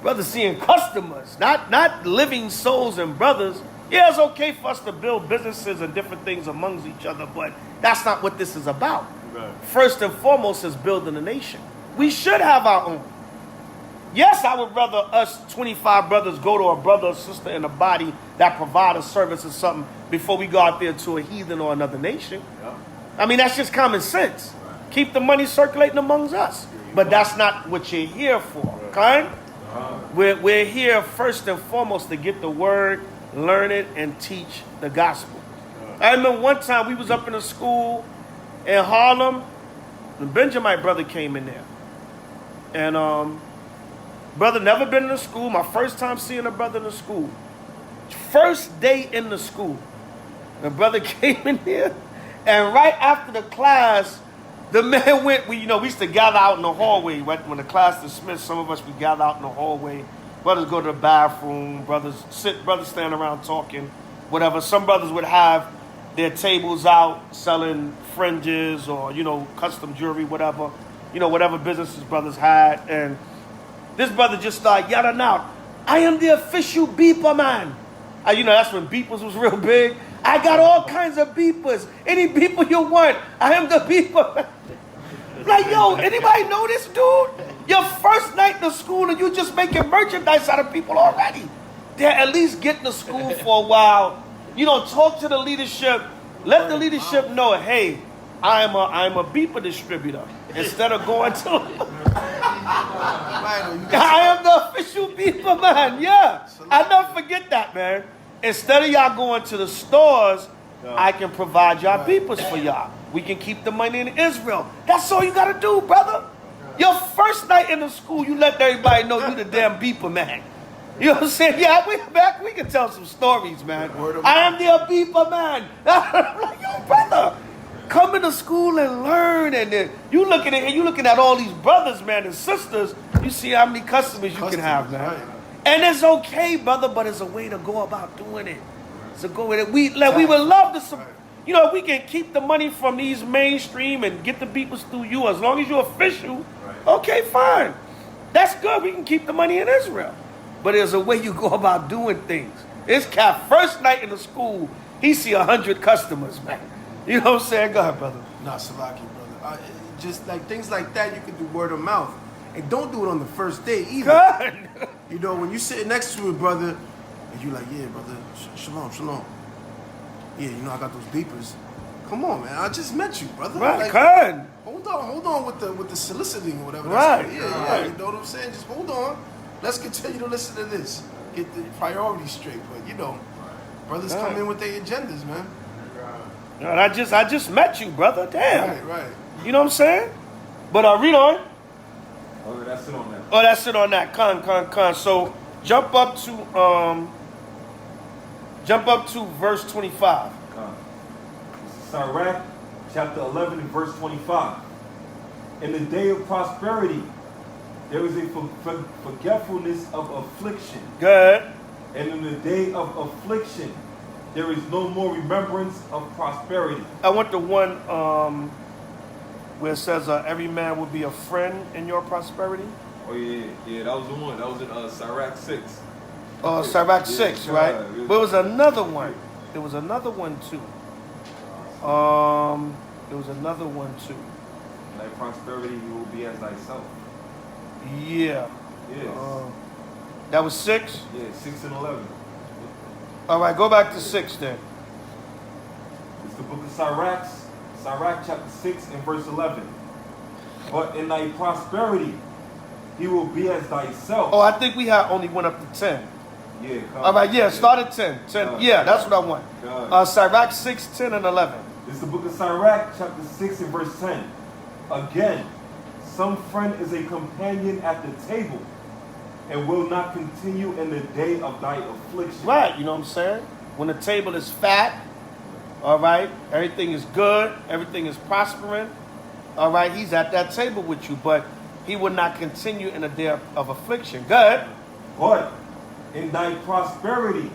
Brothers seeing customers, not living souls and brothers. Yeah, it's okay for us to build businesses and different things amongst each other, but that's not what this is about. Right. First and foremost is building a nation. We should have our own. Yes, I would rather us 25 brothers go to a brother or sister in the body that provide a service or something before we go out there to a heathen or another nation. Yeah. I mean, that's just common sense. Right. Keep the money circulating amongst us. But that's not what you're here for, okay? We're here first and foremost to get the word, learn it, and teach the gospel. I remember one time we was up in a school in Harlem, the Benjamite brother came in there. And brother never been in the school. My first time seeing a brother in the school. First day in the school. The brother came in here, and right after the class, the man went, we used to gather out in the hallway. Right when the class dismissed, some of us would gather out in the hallway. Brothers go to the bathroom, brothers stand around talking, whatever. Some brothers would have their tables out selling fringes or, custom jewelry, whatever. Whatever businesses brothers had. And this brother just started yelling out, "I am the official beeper man." That's when beepers was real big. I got all kinds of beepers. Any beeper you want, I am the beeper man. Like, yo, anybody know this dude? Your first night in school and you just making merchandise out of people already. They're at least getting to school for a while. Talk to the leadership. Let the leadership know, hey, I'm a beeper distributor. Instead of going to I am the official beeper man. Yeah. I'll never forget that, man. Instead of y'all going to the stores, I can provide y'all beepers for y'all. We can keep the money in Israel. That's all you got to do, brother. Your first night in the school, you let everybody know you the damn beeper man. You know what I'm saying? Yeah, we can tell some stories, man. I am the beeper man. I'm like, yo, brother, come into school and learn. And then you looking at all these brothers, man, and sisters. You see how many customers you can have, man. Right. And it's okay, brother, but it's a way to go about doing it. So go with it. We would love to, if we can keep the money from these mainstream and get the beepers through you, as long as you're official, okay, fine. That's good. We can keep the money in Israel. But there's a way you go about doing things. This cat, first night in the school, he see 100 customers, man. You know what I'm saying? Go ahead, brother. Nah, Salaki, brother. Just like things like that, you can do word of mouth. And don't do it on the first day either. Good. When you sit next to a brother, and you like, yeah, brother, shalom. Yeah, I got those beepers. Come on, man. I just met you, brother. Right, good. Hold on with the soliciting or whatever. Right. Yeah. You know what I'm saying? Just hold on. Let's continue to listen to this. Get the priorities straight. But brothers come in with their agendas, man. I just met you, brother. Damn. Right. You know what I'm saying? But read on. Oh, that's it on that. Oh, that's it on that. Con. So jump up to verse 25. Sirach, chapter 11 and verse 25. In the day of prosperity, there is a forgetfulness of affliction. Good. And in the day of affliction, there is no more remembrance of prosperity. I want the one where it says every man will be a friend in your prosperity. Oh yeah, that was the one. That was in Sirach 6. Oh, Sirach 6, right? But it was another one. There was another one too. Like prosperity, you will be as thyself. Yeah. Yes. That was 6? Yeah, 6 and 11. All right, go back to 6 then. It's the book of Sirach, Sirach chapter 6 and verse 11. But in thy prosperity, he will be as thyself. Oh, I think we had only went up to 10. Yeah, come All right, yeah, start at 10. 10. God. Yeah, that's what I want. God. Sirach 6, 10, and 11. It's the book of Sirach chapter 6 and verse 10. Again, some friend is a companion at the table and will not continue in the day of thy affliction. Right, you know what I'm saying? When the table is fat, all right, everything is good, everything is prospering, all right, he's at that table with you, but he will not continue in a day of affliction. Good. But in thy prosperity,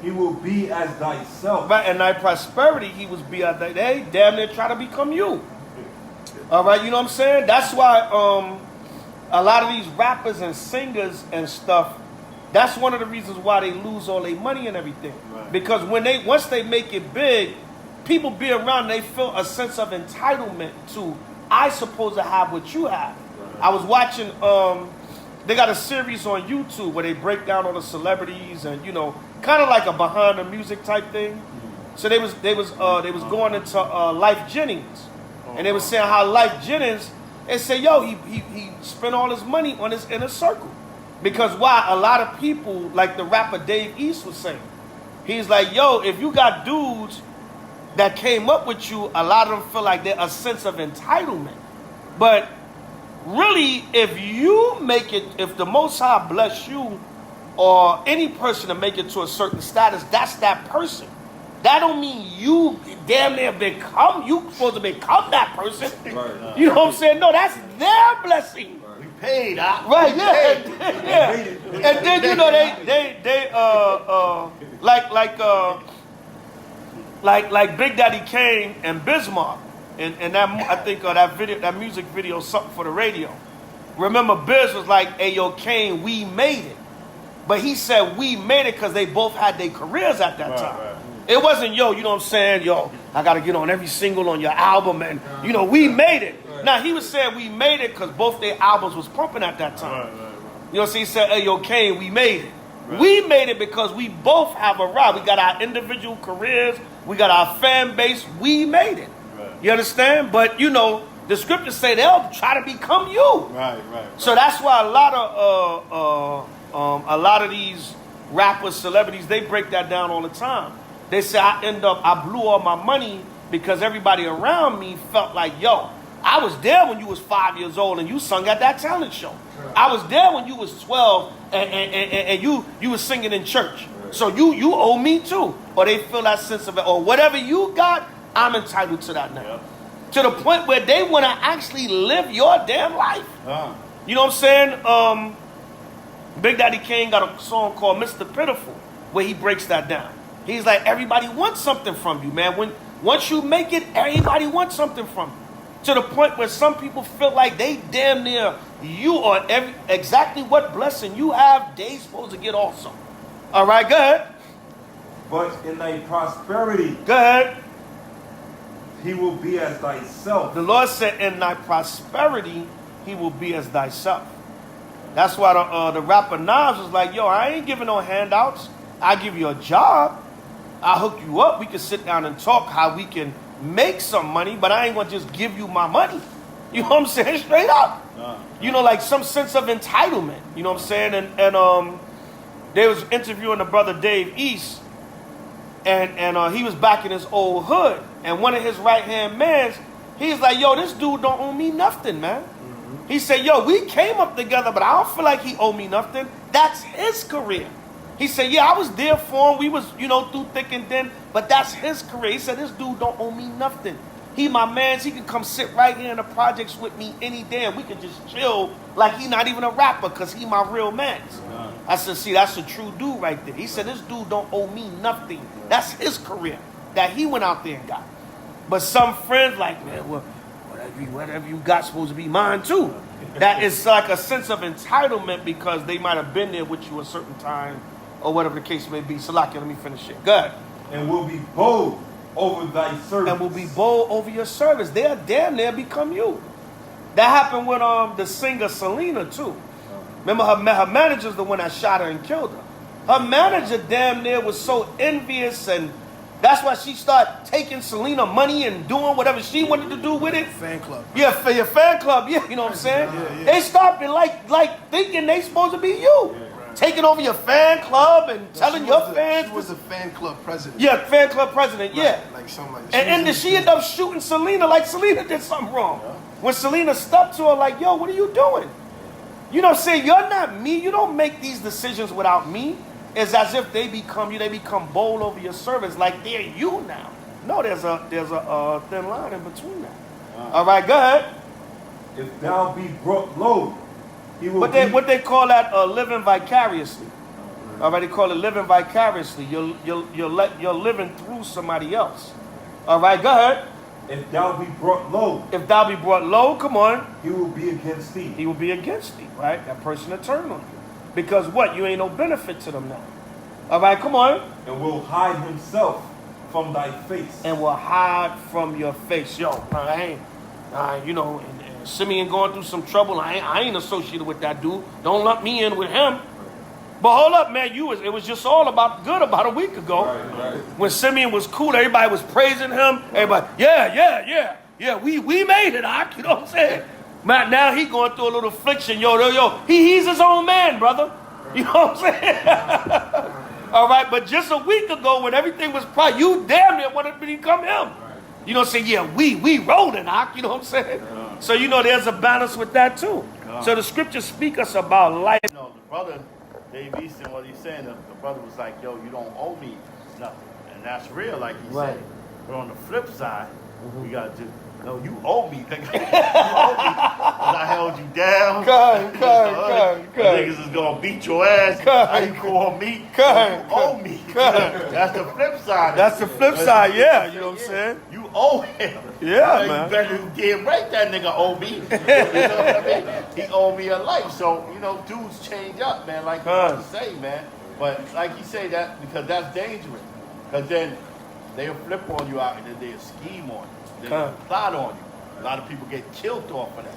he will be as thyself. Right, in thy prosperity, he will be as thy, they damn near try to become you. All right, you know what I'm saying? That's why a lot of these rappers and singers and stuff, that's one of the reasons why they lose all their money and everything. Right. Because once they make it big, people be around, they feel a sense of entitlement to, I supposed to have what you have. Right. I was watching, they got a series on YouTube where they break down all the celebrities and, you know, kind of like a behind the music type thing. So they was going into Life Jennings. And they were saying how Life Jennings, they say, yo, he spent all his money on his inner circle. Because why? A lot of people, like the rapper Dave East was saying, he's like, yo, if you got dudes that came up with you, a lot of them feel like they're a sense of entitlement. But really, if you make it, if the Most High bless you or any person to make it to a certain status, that's that person. That don't mean you damn near you supposed to become that person. Right. You know what I'm saying? No, that's their blessing. We paid, huh? Right, yeah. Yeah. And then, you know, like Big Daddy Kane and Bismarck. And that, I think that music video, something for the radio. Remember, Biz was like, hey, yo, Kane, we made it. But he said we made it because they both had their careers at that time. Right. It wasn't, yo, you know what I'm saying? Yo, I got to get on every single on your album and, you know, we made it. Right. Now, he was saying we made it because both their albums was pumping at that time. Right. You know, so he said, hey, yo, Kane, we made it. Right. We made it because we both have a ride. We got our individual careers. We got our fan base. We made it. Right. You understand? But, you know, the scriptures say they'll try to become you. Right. So that's why a lot of these rappers, celebrities, they break that down all the time. They say I blew all my money because everybody around me felt like, yo, I was there when you was 5 years old and you sung at that talent show. Right. I was there when you was 12 and you was singing in church. Right. So you owe me too. Or they feel that sense of it. Or whatever you got, I'm entitled to that now. Yep. To the point where they want to actually live your damn life. You know what I'm saying? Big Daddy Kane got a song called Mr. Pitiful where he breaks that down. He's like, everybody wants something from you, man. Once you make it, everybody wants something from you. To the point where some people feel like they damn near you or exactly what blessing you have, they supposed to get also. All right, go ahead. But in thy prosperity, go ahead. He will be as thyself. The Lord said, in thy prosperity, he will be as thyself. That's why the rapper Nas was like, yo, I ain't giving no handouts. I give you a job. I hook you up. We can sit down and talk how we can make some money, but I ain't going to just give you my money. You know what I'm saying? Straight up. You know, like some sense of entitlement. You know what I'm saying? And they was interviewing the brother Dave East, and he was back in his old hood. And one of his right-hand mans, he's like, yo, this dude don't owe me nothing, man. Mm-hmm. He said, yo, we came up together, but I don't feel like he owe me nothing. That's his career. He said, yeah, I was there for him. We was, you know, through thick and thin, but that's his career. He said, this dude don't owe me nothing. He my mans. He can come sit right here in the projects with me any day, and we can just chill like he not even a rapper because he my real mans. I said, see, that's a true dude right there. He said, this dude don't owe me nothing. That's his career that he went out there and got. But some friends like, man, well, whatever you got supposed to be mine too. That is like a sense of entitlement because they might have been there with you a certain time or whatever the case may be. Salakia, let me finish it. Go ahead. And will be bold over thy service. And will be bold over your service. They'll damn near become you. That happened with the singer Selena too. Remember, her manager's the one that shot her and killed her. Her manager damn near was so envious, and that's why she started taking Selena money and doing whatever she wanted to do with it. Fan club. Yeah, for your fan club, yeah, you know what I'm saying? Yeah. They started like thinking they supposed to be you. Taking over your fan club and telling your fans. She was a fan club president. Yeah, fan club president, yeah. Like something like that. And then she ended up shooting Selena like Selena did something wrong. When Selena stepped to her like, yo, what are you doing? You know what I'm saying? You're not me. You don't make these decisions without me. It's as if they become you. They become bold over your servants like they're you now. No, there's a thin line in between that. All right, go ahead. If thou be brought low, he will What they call that living vicariously. All right, they call it living vicariously. You're living through somebody else. All right, go ahead. If thou be brought low, If thou be brought low, come on, he will be against thee. he will be against thee, right? That person will turn on you. Because what? You ain't no benefit to them now. All right, come on. And will hide himself from thy face. And will hide from your face. Yo, I ain't, you know, and Simeon going through some trouble. I ain't associated with that dude. Don't lump me in with him. But hold up, man. It was just all about good about a week ago. Right. When Simeon was cool, everybody was praising him. Everybody, yeah, we made it, Ak. You know what I'm saying? Man, now he going through a little affliction. Yo, he's his own man, brother. You know what I'm saying? All right, but just a week ago when everything was pride, you damn near wanted to become him. You know what I'm saying? Yeah, we rolling, Ak. You know what I'm saying? So, you know, there's a balance with that, too. So the scriptures speak us about life. You know, the brother, Dave Easton, what he's saying, the brother was like, yo, you don't owe me nothing. And that's real, like he Right. said. But on the flip side, we got to do, no, you owe me. Nigga. You owe me. 'Cause I held you down. Good. The niggas is going to beat your ass. How you call me? You owe me. That's the flip side. That's the flip side, yeah. You know what I'm saying? You owe him. Yeah, You man. better damn right that nigga owe me. You know what I mean? He owe me a life. So, you know, dudes change up, man, like you say, man. But like you say that, because that's dangerous. Because then they'll flip on you out and then they'll scheme on you. They'll plot on you. A lot of people get killed off of that.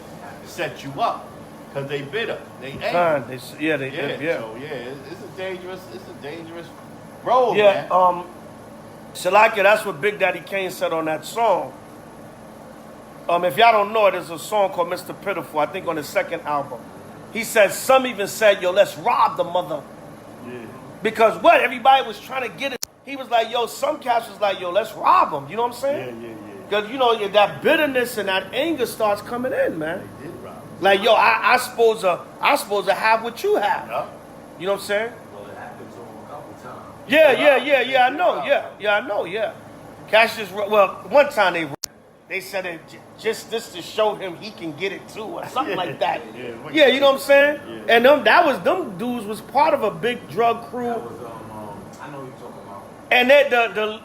Set you up. Because they bitter. They angry. So, yeah, it's a dangerous road, Yeah, man. Shalaka, that's what Big Daddy Kane said on that song. If y'all don't know it, there's a song called Mr. Pitiful, I think on his second album. He said, some even said, yo, let's rob the mother. Yeah. Because what? Everybody was trying to get it. He was like, yo, some cats was like, yo, let's rob them. You know what I'm saying? Yeah. Because, you know, that bitterness and that anger starts coming in, man. They did rob. Like, yo, I supposed to have what you have. Yeah. You know what I'm saying? Well, it happened to him a couple times. Yeah, I know, yeah. Cassius, well, one time they said it just to show him he can get it too, or something like that. Yeah, you know what I'm saying? Yeah. And them dudes was part of a big drug crew. That was, I know what you're talking about. And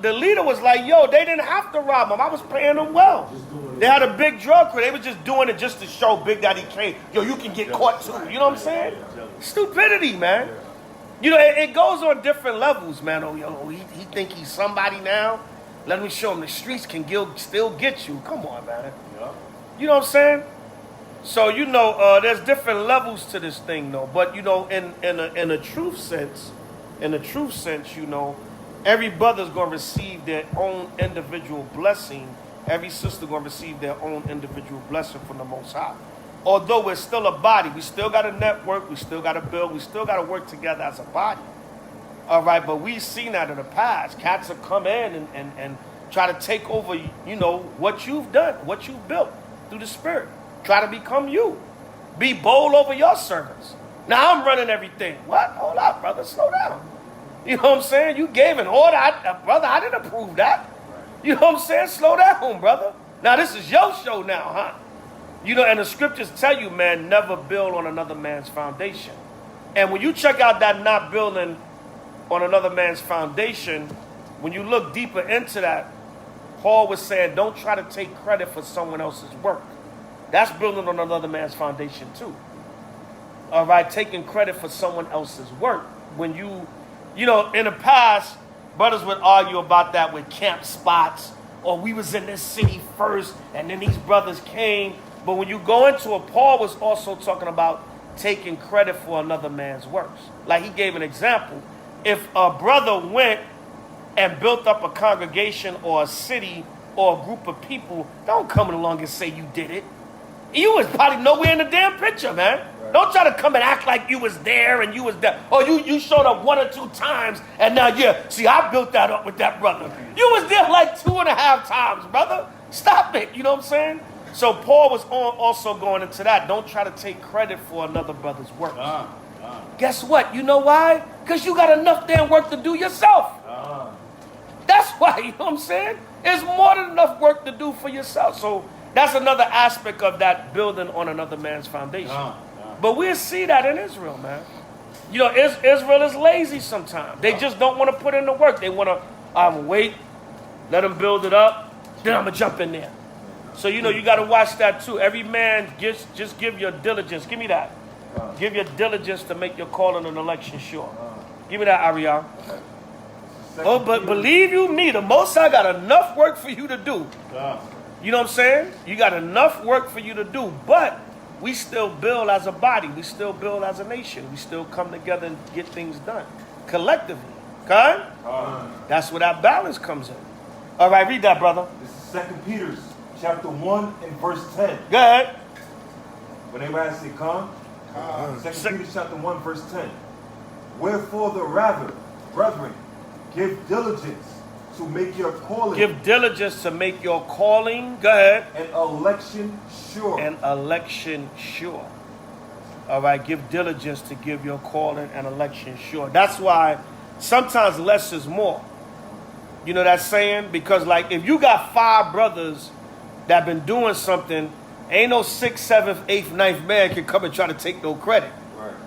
the leader was like, yo, they didn't have to rob them. I was paying them well. They had a big drug crew. They were just doing it just to show Big Daddy Kane, yo, you can get caught too. You know what I'm saying? Stupidity, man. You know, it goes on different levels, man. Oh, yo, he think he's somebody now. Let me show him the streets can still get you. Come on, man. Yeah. You know what I'm saying? So, you know, there's different levels to this thing, though. But, you know, in a truth sense, you know, every brother's going to receive their own individual blessing. Every sister going to receive their own individual blessing from the Most High. Although we're still a body, we still got to network, we still got to build, we still got to work together as a body. All right, but we've seen that in the past. Cats have come in and try to take over, you know, what you've done, what you've built through the Spirit. Try to become you. Be bold over your servants. Now I'm running everything. What? Hold up, brother. Slow down. You know what I'm saying? You gave an order. Brother, I didn't approve that. You know what I'm saying? Slow down, brother. Now this is your show now, huh? You know, and the scriptures tell you, man, never build on another man's foundation. And when you check out that not building on another man's foundation, when you look deeper into that, Paul was saying, don't try to take credit for someone else's work. That's building on another man's foundation too. All right, taking credit for someone else's work. When you know, in the past, brothers would argue about that with camp spots, or we was in this city first, and then these brothers came. But when you go into it, Paul was also talking about taking credit for another man's works. Like he gave an example. If a brother went and built up a congregation or a city or a group of people, don't come along and say you did it. You was probably nowhere in the damn picture, man. Right. Don't try to come and act like you was there and you was there. Or you showed up 1 or 2 times and now, yeah, see, I built that up with that brother. You was there like 2.5 times, brother. Stop it. You know what I'm saying? So Paul was also going into that. Don't try to take credit for another brother's work. Guess what? You know why? Because you got enough damn work to do yourself. That's why, you know what I'm saying? There's more than enough work to do for yourself. So that's another aspect of that building on another man's foundation. But we'll see that in Israel, man. You know, Israel is lazy sometimes. They just don't want to put in the work. They want to wait, let them build it up, then I'm going to jump in there. So, you know, you got to watch that too. Every man, just give your diligence. Give me that. Give your diligence to make your calling and election sure. Give me that, Ariel. Oh, but believe you me, the Most High got enough work for you to do. You know what I'm saying? You got enough work for you to do, but we still build as a body. We still build as a nation. We still come together and get things done collectively. Okay? That's where that balance comes in. All right, read that, brother. This is 2 Peter chapter 1 and verse 10. Go ahead. When everybody say come, 2 Peter chapter 1 verse 10. Wherefore the rather, brethren, give diligence to make your calling. Give diligence to make your calling. Go ahead. And election sure. And election sure. All right. Give diligence to give your calling and election sure. That's why sometimes less is more. You know that saying? Because like if you got 5 brothers that been doing something, ain't no 6th, 7th, 8th, 9th man can come and try to take no credit.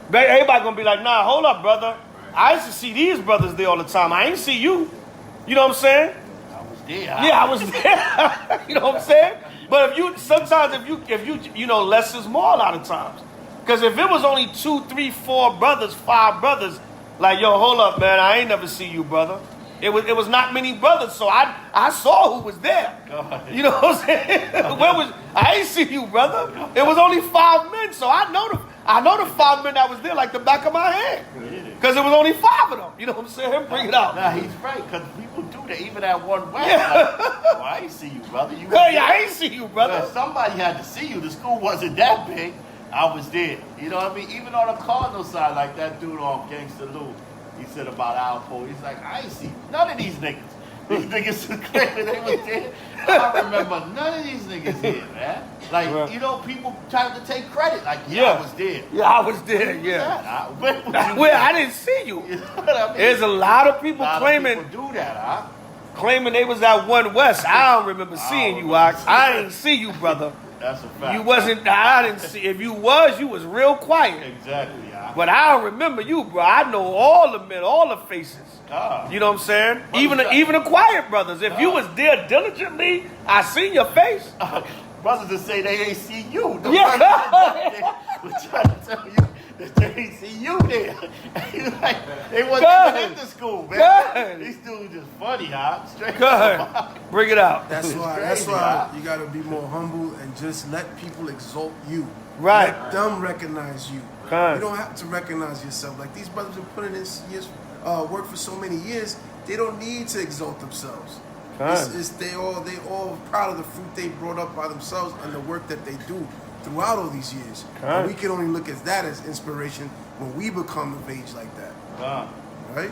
Right. Everybody gonna be like, nah, hold up, brother. Right. I used to see these brothers there all the time. I ain't see you. You know what I'm saying? I was there. Yeah, I was there. You know what I'm saying? But if you know, less is more a lot of times. Because if it was only 2, 3, 4 brothers, 5 brothers, like, yo, hold up, man, I ain't never see you, brother. It was not many brothers, so I saw who was there. God. You know what I'm saying? I ain't see you, brother. It was only 5 men, so I know the 5 men that was there like the back of my hand. Because it was only 5 of them. You know what I'm saying? Bring it out. Nah, he's right, because people do that, even at one way. Yeah. Like, well, I ain't see you, brother. I ain't see you, brother. Well, somebody had to see you. The school wasn't that big. I was there. You know what I mean? Even on the Cardinal side, like that dude on Gangsta Lou, he said about Alpo, he's like, I ain't see none of these niggas. These niggas was claiming they was there. I remember none of these niggas here, man. Like, you know, people trying to take credit. Like, I was there. Yeah, I was there, yeah. I didn't see you. You know what I mean? There's a lot of people claiming. People do that, huh? Claiming they was at 1 West. I don't remember seeing you, Ox. I ain't see you, brother. That's a fact. You wasn't, I didn't see. If you was real quiet. Exactly. But I don't remember you, bro. I know all the men, all the faces. You know what I'm saying? Even the quiet brothers. If you was there diligently, I seen your face. Brothers that say they ain't see you. The Yeah. was trying to tell you that they ain't see you there. Like, they wasn't even in the school, man. These dudes just funny, huh? Straight up. Bring it out. That's why you gotta be more humble and just let people exalt you. Right. Let them recognize you. You don't have to recognize yourself. Like these brothers are putting in years work for so many years, they don't need to exalt themselves. They all proud of the fruit they brought up by themselves and the work that they do throughout all these years. And we can only look at that as inspiration when we become of age like that. Right?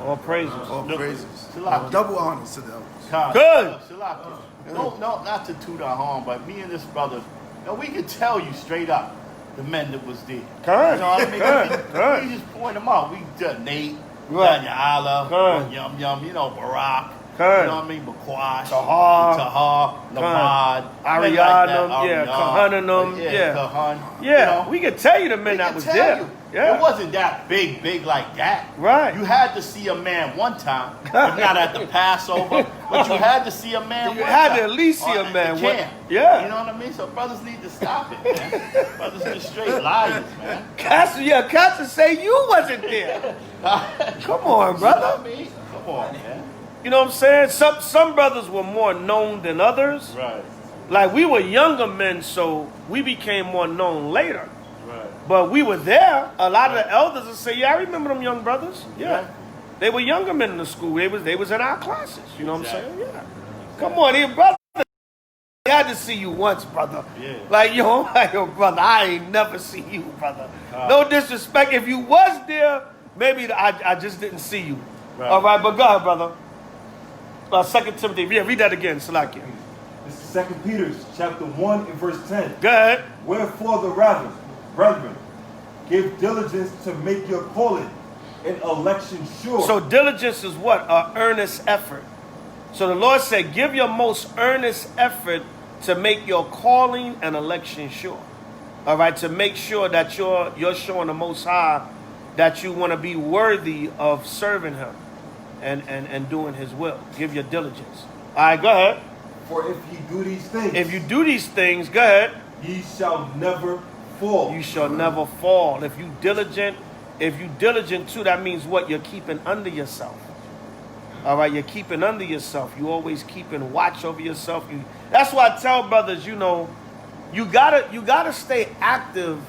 All praises. All praises. Double honors to the elders. Good. No, not to toot our horn, but me and this brother, we could tell you straight up the men that was there. You know what I mean? We just point them out. We done Nate, we done Yala, Yum Yum, Barack. You know what I mean? Baquash, Tahar, Lamad, Ariadne, Kahan, Kahan. We could tell you the men that was there. It wasn't that big like that. Right. You had to see a man one time, if not at the Passover, but you had to see a man one time. You had to at least see a man. Yeah. You know what I mean? So brothers need to stop it, man. Brothers are straight liars, man. Castor say you wasn't there. Come on, brother. You know what I mean? Come on, man. You know what I'm saying? Some brothers were more known than others. Right. Like we were younger men, so we became more known later. Right. But we were there. A lot of the elders would say, yeah, I remember them young brothers. Yeah. They were younger men in the school. They was in our classes. You know what I'm saying? Yeah. Come on, here, brother. I had to see you once, brother. Yeah. Like, yo, brother, I ain't never see you, brother. No disrespect. If you was there, maybe I just didn't see you. Right. All right, but go ahead, brother. 2 Timothy. Yeah, read that again, Salakia. This is 2 Peter chapter 1 and verse 10. Go ahead. Wherefore the rather, brethren, give diligence to make your calling and election sure. So diligence is what? An earnest effort. So the Lord said, give your most earnest effort to make your calling and election sure. All right, to make sure that you're showing the Most High that you want to be worthy of serving Him and doing His will. Give your diligence. All right, go ahead. For if ye do these things, if you do these things, go ahead. Ye shall never fall. You shall never fall. If you diligent too, that means what? You're keeping under yourself. All right, you're keeping under yourself. You always keeping watch over yourself. That's why I tell brothers, you gotta stay active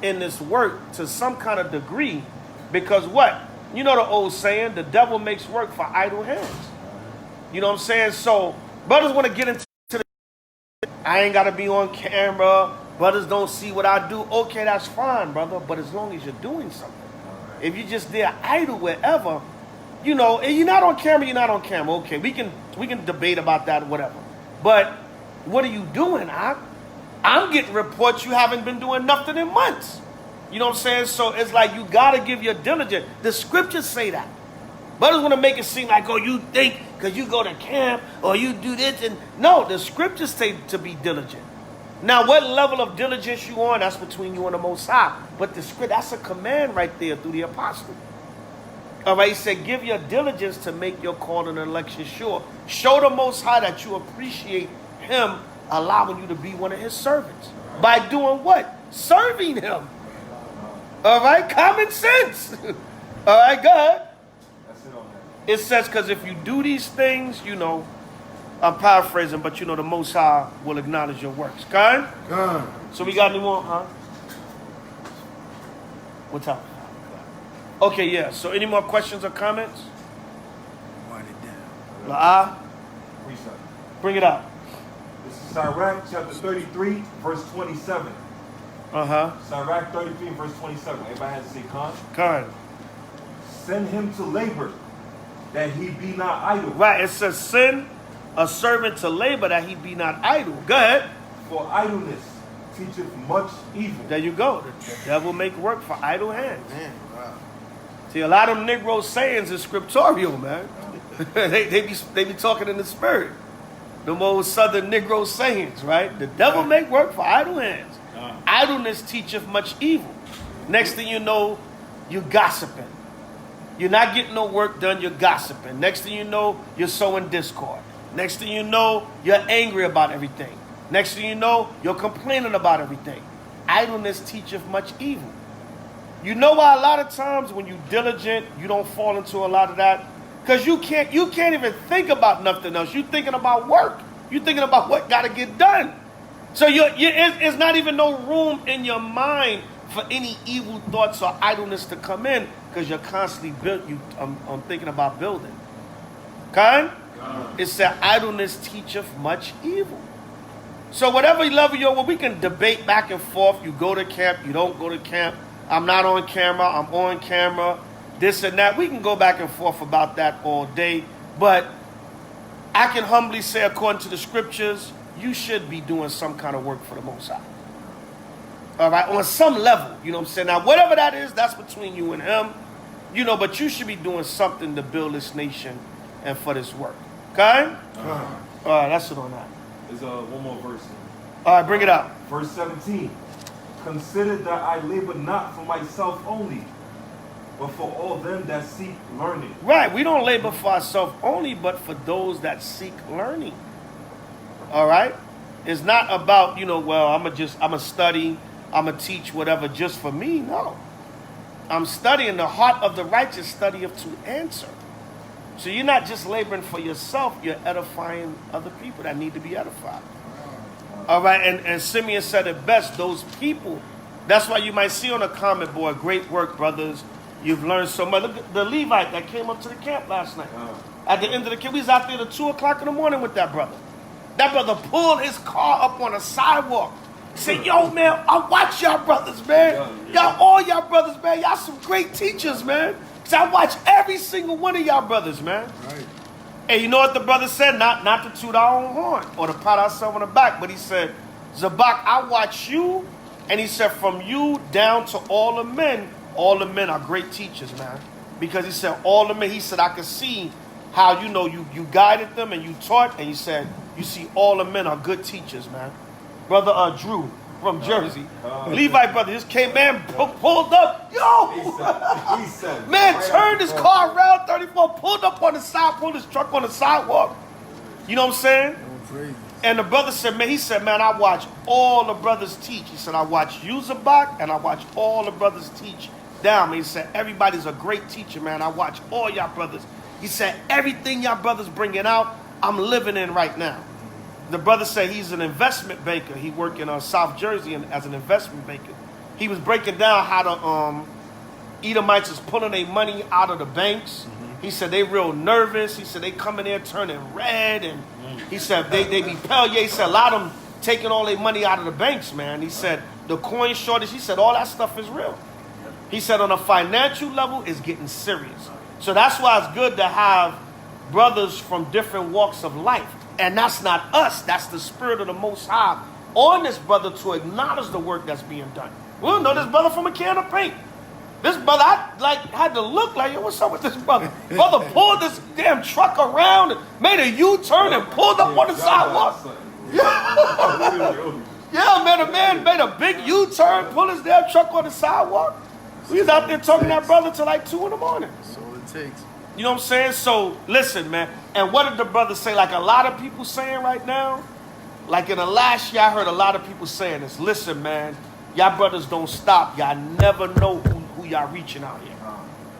in this work to some kind of degree, because what? You know the old saying, the devil makes work for idle hands. You know what I'm saying? So brothers want to get into the, I ain't gotta be on camera. Brothers don't see what I do. Okay, that's fine, brother. But as long as you're doing something, if you're just there idle wherever, and you're not on camera, you're not on camera. Okay, we can debate about that or whatever. But what are you doing? I'm getting reports you haven't been doing nothing in months. You know what I'm saying? So it's like you got to give your diligence. The scriptures say that. Brothers want to make it seem like, oh, you think because you go to camp or you do this. And no, the scriptures say to be diligent. Now, what level of diligence you on, that's between you and the Most High. But the script, that's a command right there through the apostle. All right, he said, give your diligence to make your call and election sure. Show the Most High that you appreciate Him allowing you to be one of His servants. By doing what? Serving Him. All right, common sense. All right, go ahead. That's it on that. It says, because if you do these things, I'm paraphrasing, but the Most High will acknowledge your works. Kind? So we got any more, huh? What time? Okay, yeah. So any more questions or comments? Write it down. La'ah? Precept. Bring it out. This is Sirach chapter 33, verse 27. Sirach 33, verse 27. Everybody has to say Khan. Kind. Send him to labor, that he be not idle. Right, it says send a servant to labor that he be not idle. Go ahead. For idleness teacheth much evil. There you go. The devil make work for idle hands. Man, wow. See, a lot of them Negro sayings is scriptorial, man. they be talking in the spirit. The old Southern Negro sayings, right? The devil make work for idle hands. Idleness teacheth much evil. Next thing you know, you're gossiping. You're not getting no work done, you're gossiping. Next thing you know, you're sowing discord. Next thing you know, you're angry about everything. Next thing you know, you're complaining about everything. Idleness teacheth much evil. You know why a lot of times when you're diligent, you don't fall into a lot of that? Because you can't even think about nothing else. You're thinking about work. You're thinking about what got to get done. So it's not even no room in your mind for any evil thoughts or idleness to come in, because you're constantly I'm thinking about building. Kind? It said idleness teacheth much evil. So whatever level you're on, we can debate back and forth. You go to camp, you don't go to camp. I'm not on camera, I'm on camera. This and that. We can go back and forth about that all day. But I can humbly say, according to the scriptures, you should be doing some kind of work for the Most High. All right, on some level, you know what I'm saying? Now, whatever that is, that's between you and Him, but you should be doing something to build this nation and for this work. Okay? All right, that's it on that. There's one more verse. All right, bring it out. Verse 17. Consider that I labor not for myself only, but for all them that seek learning. Right, we don't labor for ourselves only, but for those that seek learning. All right? It's not about, I'm going to study, I'm going to teach whatever just for me. No. I'm studying. The heart of the righteous studieth to answer. So you're not just laboring for yourself, you're edifying other people that need to be edified. All right, and Simeon said it best, those people That's why you might see on the comment board, great work, brothers. You've learned so much. Look at the Levite that came up to the camp last night. At the end of the camp, we was out there at 2 o'clock in the morning with that brother. That brother pulled his car up on a sidewalk. He said, yo, man, I watch y'all brothers, man. Y'all, all y'all brothers, man. Y'all some great teachers, man. Because I watch every single one of y'all brothers, man. Right. And you know what the brother said? Not to toot our own horn or to pat ourselves on the back, but he said, Zabak, I watch you. And he said, from you down to all the men are great teachers, man. Because he said, all the men, he said, I can see how, you know, you guided them and you taught. And he said, you see all the men are good teachers, man. Brother Drew from Jersey. Levi brother just came, man, pulled up. Yo! He said, man, turned his car around 34, pulled up on the side, pulled his truck on the sidewalk. You know what I'm saying? And the brother said, man, he said, man, I watch all the brothers teach. He said, I watch you, Zabak, and I watch all the brothers teach down. He said, everybody's a great teacher, man. I watch all y'all brothers. He said, everything y'all brothers bringing out, I'm living in right now. The brother said he's an investment banker. He worked in South Jersey as an investment banker. He was breaking down how the Edomites is pulling their money out of the banks. He said they real nervous. He said they come in there turning red. And he said they be pale. Yeah, he said a lot of them taking all their money out of the banks, man. He said the coin shortage, he said all that stuff is real. He said on a financial level, it's getting serious. So that's why it's good to have brothers from different walks of life. And that's not us. That's the spirit of the Most High on this brother to acknowledge the work that's being done. We don't know this brother from a can of paint. This brother, I had to look like, yo, what's up with this brother? Brother pulled this damn truck around and made a U-turn and pulled up on the sidewalk. Yeah, man, a man made a big U-turn, pulled his damn truck on the sidewalk. We was out there talking to that brother till like 2 in the morning. That's all it takes. You know what I'm saying? So, listen, man. And what did the brother say? Like a lot of people saying right now, like in the last year, I heard a lot of people saying this. Listen, man, y'all brothers don't stop. Y'all never know who y'all reaching out here.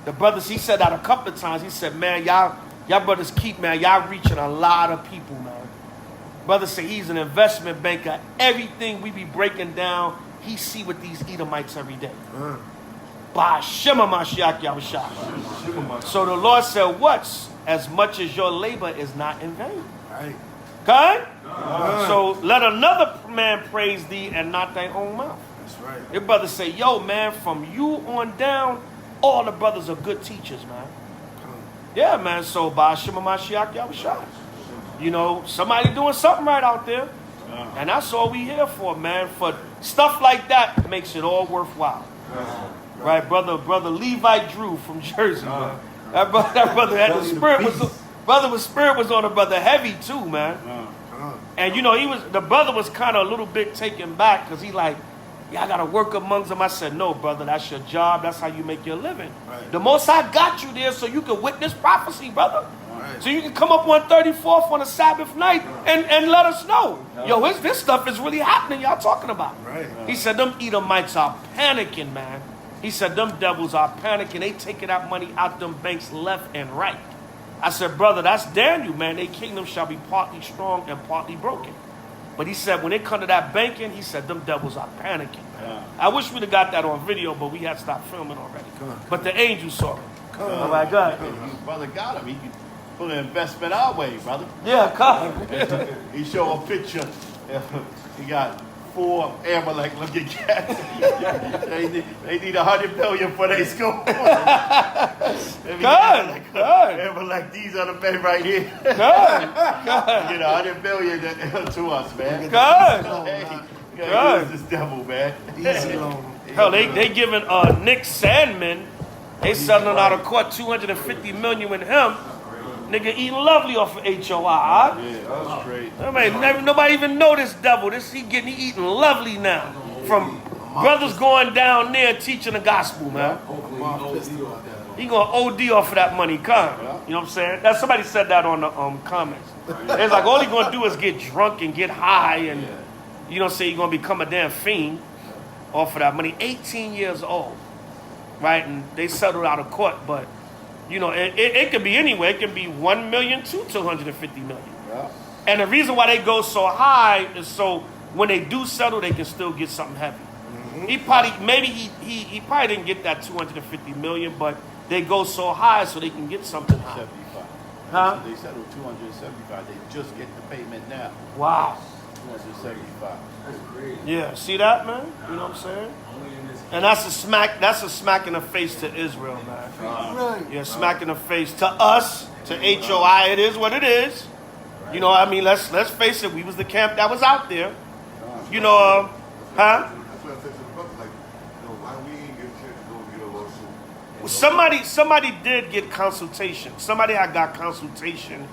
The brothers, he said that a couple of times. He said, man, y'all brothers keep, man, y'all reaching a lot of people, man. Brother said he's an investment banker. Everything we be breaking down, he see with these Edomites every day. By Shema Mashiach Yahushua. So the Lord said, what's as much as your labor is not in vain. Right. Okay? So let another man praise thee and not thy own mouth. That's right. Your brother say, yo, man, from you on down, all the brothers are good teachers, man. Yeah, man. So by Shema Mashiach Yahushua. You know, somebody doing something right out there. And that's all we here for, man. For stuff like that makes it all worthwhile. Right, brother Levi Drew from Jersey, man. That brother had the spirit spirit was on the brother heavy too, man. And you know, the brother was kind of a little bit taken back because he like, yeah, I gotta work amongst them. I said, no, brother, that's your job. That's how you make your living. Right. The Most High got you there so you can witness prophecy, brother. Right. So you can come up on 34th on a Sabbath night and let us know. Yo, this stuff is really happening. Y'all talking about. Right. He said them Edomites are panicking, man. He said, them devils are panicking. They taking that money out them banks left and right. I said, brother, that's Daniel, man. Their kingdom shall be partly strong and partly broken. But he said, when it come to that banking, he said, them devils are panicking. Yeah. I wish we'd have got that on video, but we had stopped filming already. But the angel saw it. All right, go ahead. Brother got him. He can put an investment our way, brother. Yeah, come. He showed a picture. He got 4 Amalek looking cats. they need 100 million for their school. Good. Amalek, these are the men right here. Good. Get 100 million to us, man. Good. Good. This devil, man. Easy loan. Hell, they giving Nick Sandman, they selling out of court 250 million with him. Nigga eating lovely off of H.O.I. Yeah, that's great. I mean, nobody even know this devil. He eating lovely now. From brothers going down there teaching the gospel, man. He gonna OD off of that money, come. You know what I'm saying? That somebody said that on the comments. It's like all he gonna do is get drunk and get high and you know, say he gonna become a damn fiend off of that money. 18 years old, right? And they settled out of court, but. You know, it could be anywhere. It can be 1 million to 250 million. Yeah. And the reason why they go so high is so when they do settle, they can still get something heavy. He probably, maybe he probably didn't get that 250 million, but they go so high so they can get something high. 75. Huh? They settled 275. They just get the payment now. Wow. 275. That's crazy. Yeah, see that, man? You know what I'm saying? Only in this. And that's a smack in the face to Israel, man. Right. Yeah, smack in the face to us, to H.O.I. It is what it is. You know, I mean, let's face it. We was the camp that was out there. You know, huh? That's what I said to the brother, like, why we ain't get a chance to go get a lawsuit? Well, somebody did get consultation. Somebody had got consultation,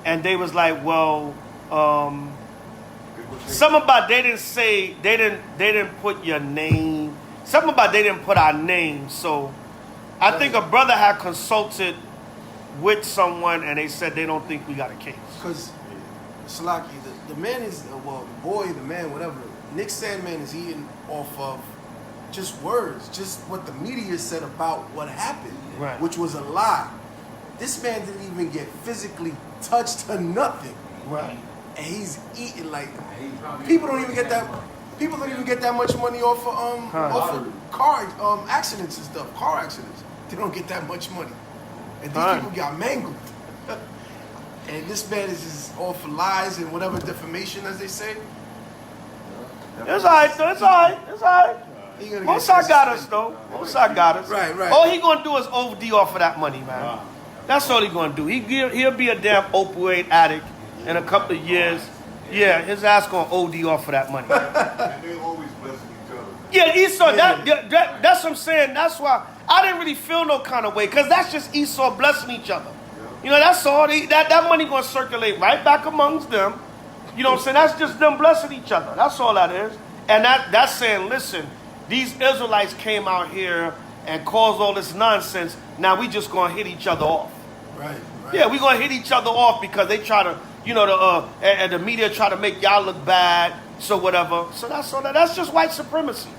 and they was like, well, something about they didn't put your name. Something about they didn't put our name. So I think a brother had consulted with someone, and they said they don't think we got a case. Because Salaki, the man is the boy, the man, whatever. Nick Sandman is eating off of just words, just what the media said about what happened, Right. which was a lie. This man didn't even get physically touched to nothing, Right. and he's eating like people don't even get that. People don't even get that much money off of car accidents and stuff. Car accidents, they don't get that much money, and these people got mangled. And this man is just all for lies and whatever defamation, as they say. It's all right, though. It's all right. It's all right. He gonna Most get I got us, though. Most I got us. Right, right. All he gonna do is OD off of that money, man. That's all he gonna do. He'll be a damn opioid addict in a couple of years. Yeah, his ass gonna OD off of that money. And they always blessing each other. Yeah, Esau. That's what I'm saying. That's why I didn't really feel no kind of way, because that's just Esau blessing each other. You know, that's all. That money gonna circulate right back amongst them. You know what I'm saying? That's just them blessing each other. That's all that is. And that's saying, listen, these Israelites came out here and caused all this nonsense. Now we just gonna hit each other off. Right. Yeah, we gonna hit each other off because they try to, you know, and the media try to make y'all look bad. So whatever. So that's all that. That's just white supremacy.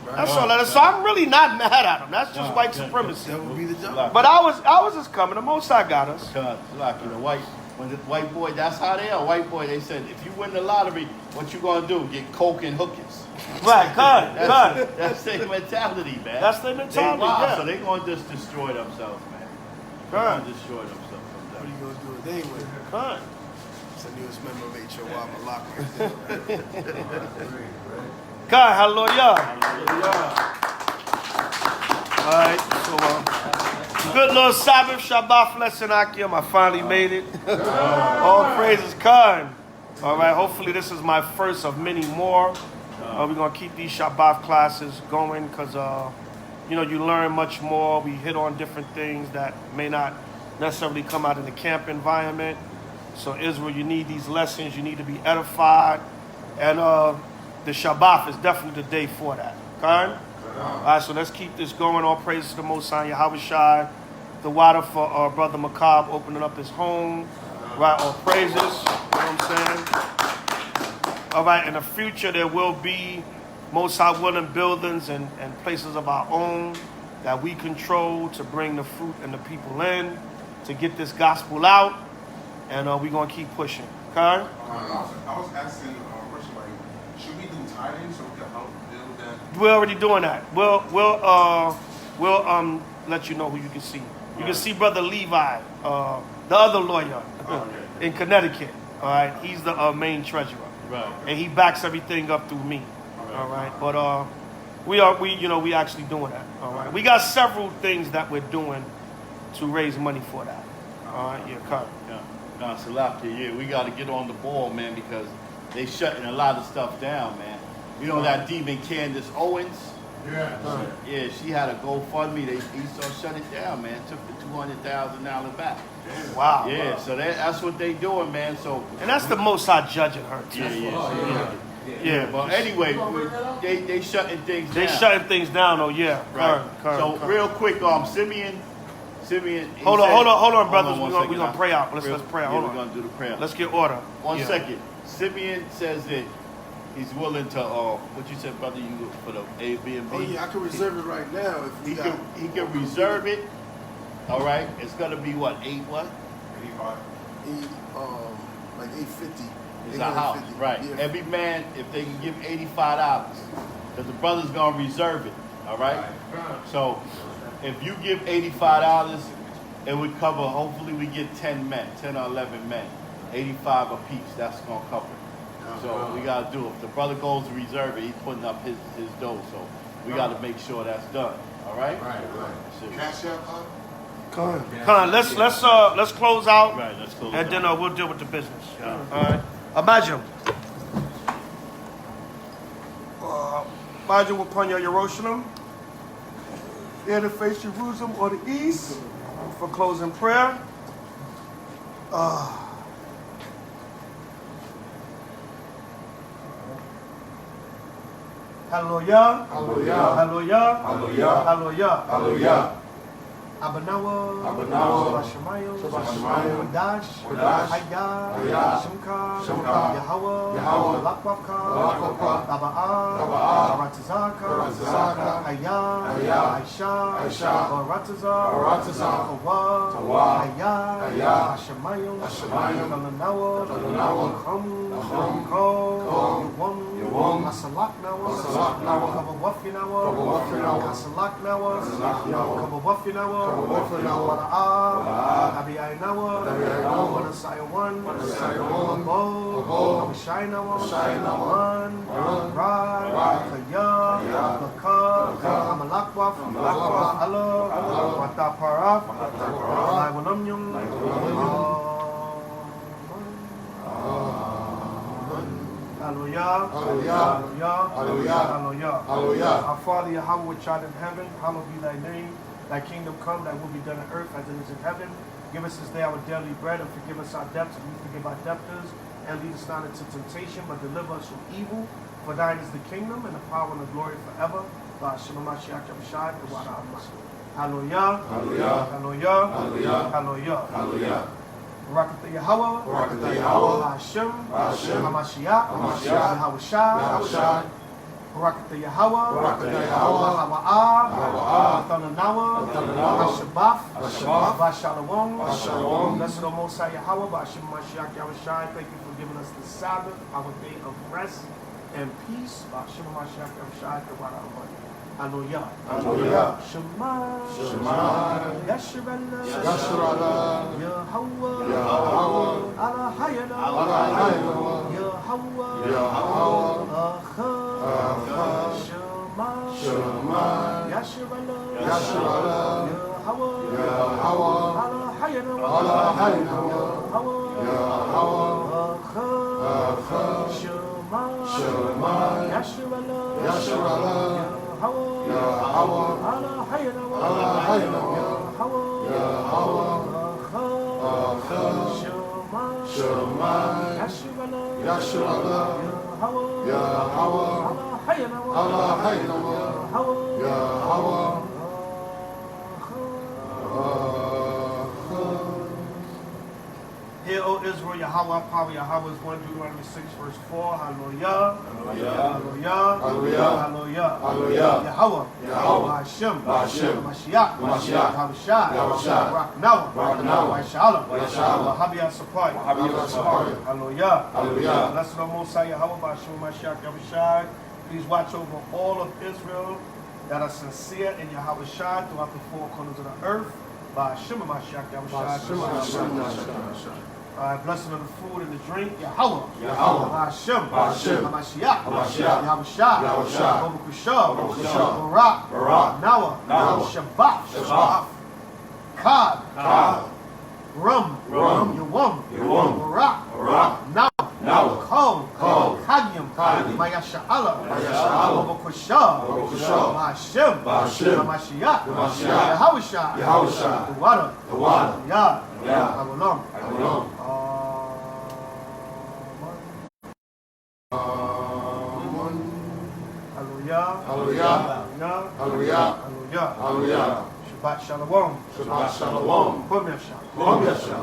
That's all that is. So I'm really not mad at them. That's just white supremacy. That would be the job. But I was just coming. The Most High got us. Like, you know, when the white boy, that's how they are. White boy, they said, if you win the lottery, what you gonna do? Get coke and hookers. Right, God. That's their mentality, man. That's their mentality, They wild, yeah. so they gonna just destroy themselves, man. They're gonna destroy themselves. What are you gonna do with it anyway? God. It's the newest member of H.O.I. Malak. God, hallelujah. All right, so good little Sabbath, Shabbat lesson, Akim. I finally made it. All praises, God. All right, hopefully this is my first of many more. We're going to keep these Shabbat classes going because, you know, you learn much more. We hit on different things that may not necessarily come out in the camp environment. So, Israel, you need these lessons. You need to be edified. And the Shabbat is definitely the day for that. Okay? All right, so let's keep this going. All praises to the Most High, Yahweh Shai. The water for our brother Macabre opening up his home. Right, all praises. You know what I'm saying? All right, in the future there will be Most High willing buildings and places of our own that we control to bring the fruit and the people in, to get this gospel out. And we're going to keep pushing. Okay? I was asking a question, like, should we do tithing so we can help build that? We're already doing that. We'll let you know who you can see. You can see Brother Levi, the other lawyer in Connecticut. All right, he's the main treasurer. Right. And he backs everything up through me. All right, but we actually doing that. All right, we got several things that we're doing to raise money for that. All right, yeah, cut. No, Salaki, yeah, we got to get on the ball, man, because they shutting a lot of stuff down, man. You know that demon Candace Owens? Yeah. Yeah, she had a GoFundMe. Esau shut it down, man. Took the $200,000 back. Wow. Yeah, so that's what they doing, man. So And that's the Most High judging her too. Yeah. But anyway, they shutting things down. They shutting things down. Oh yeah. Right. Current. Real quick, Simeon. Hold on, brothers. We're gonna pray out. Let's pray out. Hold We're on. gonna do the prayer. Let's get order. One second. Simeon says that he's willing to what you said, brother, you for the Airbnb. Oh yeah, I can reserve it right now if He can reserve it. All right. It's gonna be what, 85? like $850. It's a house, right? Yeah. Every man, if they can give $85, Because the brother's going to reserve it. All right? So if you give $85, it would cover, hopefully we get 10 men, 10 or 11 men. 85 apiece, that's going to cover it. So we got to do it. If the brother goes to reserve it, he's putting up his dough. So we got to make sure that's done. All right? Right. Cash out, Let's close out. Right, let's close and out. then we'll deal with the business. All right. Imagine upon your Jerusalem, here to face Jerusalem or the east for closing prayer. Hallelujah. Hallelujah. Hallelujah. Hallelujah. Hallelujah. Hallelujah. Abanawa, Shabashamayo, Wadash, Hayah, Shimka, Yahweh, Lakwaka, Taba'a, Baratazaka, Hayah, Aisha, Barataza, Kawa, Hayah, Hashemayo, Talanawa, Yawam, Asalaknawa, Kabawafinawa, Asalaknawa, Kabawafinawa, Abiyaynawa, Manasayawan, Abishaynawa, Rad, Kaya, Baka, Amalakwaf, Allah, Mataparaf, Iwanamyum, Hallelujah. Hallelujah. Hallelujah. Hallelujah. Our Father Yahweh which art in heaven, hallowed be thy name. Thy kingdom come, thy will be done on earth as it is in heaven. Give us this day our daily bread, and forgive us our debts, and we forgive our debtors. And lead us not into temptation, but deliver us from evil. For thine is the kingdom, and the power, and the glory forever. Hallelujah. Hallelujah. Hallelujah. Hallelujah. Hallelujah. Barakatah Yahweh, Barakatah Yahweh, Hashem, Hashem, Hamashiach, Hamashiach, Yahushua, Barakatah Yahweh, Barakatah Yahweh, Hawa'ah, Thananawa, Hashabaf, Vashalom, Vashalom. Blessed O Most High Yahweh, Ba'ashem Mashiach Yahushua. Thank you for giving us the Sabbath, our day of rest and peace. Ba'ashem Mashiach Yahushua, Hallelujah. Hallelujah. Shema. Shema. Yashrala. Yashrala. Yahweh. Yahweh. Alahayana. Alahayana. Yahweh. Yahweh. Achad. Shema. Shema. Yashrala. Yashrala. Yahweh. Yahweh. Alahayana. Alahayana. Yahweh. Yahweh. Achad. Shema. Shema. Yashrala. Yashrala. Yahweh. Yahweh. Alahayana. Alahayana. Yahweh. Achad. Shema. Shema. Yashrala. Yashrala. Yahweh. Yahweh. Alahayana. Alahayana. Yahweh. Yahweh. Hear, O Israel, Yahweh, power, Yahweh is one, Deuteronomy 6, verse 4. Hallelujah. Hallelujah. Hallelujah. Hallelujah. Hallelujah. Yahweh. Yahweh. Hashem. Hashem. Mashiach. Mashiach. Yahushua. Yahushua. Raknawa. Raknawa. Shalom. Shalom. Wahabiyah Supply. Wahabiyah Supply. Hallelujah. Hallelujah. Blessed O Most High Yahweh, Hashem, Mashiach, Yahushua. Please watch over all of Israel that are sincere in Yahushua throughout the four corners of the earth. By Hashem, Mashiach, Yahushua. Blessing of the food and the drink, Yahweh. Yahweh. Hashem. Hashem. Hamashiach. Hamashiach. Yahushua. Yahushua. Baruch Barak. Barak. Nawa. Nawa. Shabbat. Shabbat. Kad. Kad. Rum. Rum. Yawam. Yawam. Barak. Barak. Nawa. Nawa. Kol. Kol. Kagyam. Kagyam. Mayasha'ala. Mayasha'ala. Baruch Hashem. Hashem. Hamashiach. Hamashiach. Yahushua. Yahushua. Tawada. Tawada. Yah. Yah. Agulam. Agulam. Hallelujah. Hallelujah. Hallelujah. Hallelujah. Hallelujah. Hallelujah. Shabbat Shalom. Shabbat Shalom. Kwam Yasha. Kwam Yasha.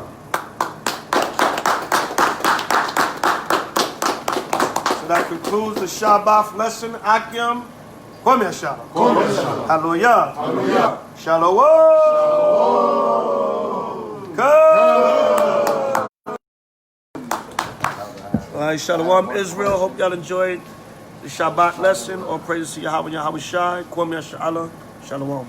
So that concludes the Shabbat lesson. Akim. Kwam Yasha. Kwam Yasha. Hallelujah. Hallelujah. Shalom. All right, Shalom Israel. Hope y'all enjoyed the Shabbat lesson. All praises to Yahweh, Yahweh Shai. Kwame Sha'Allah. Shalom.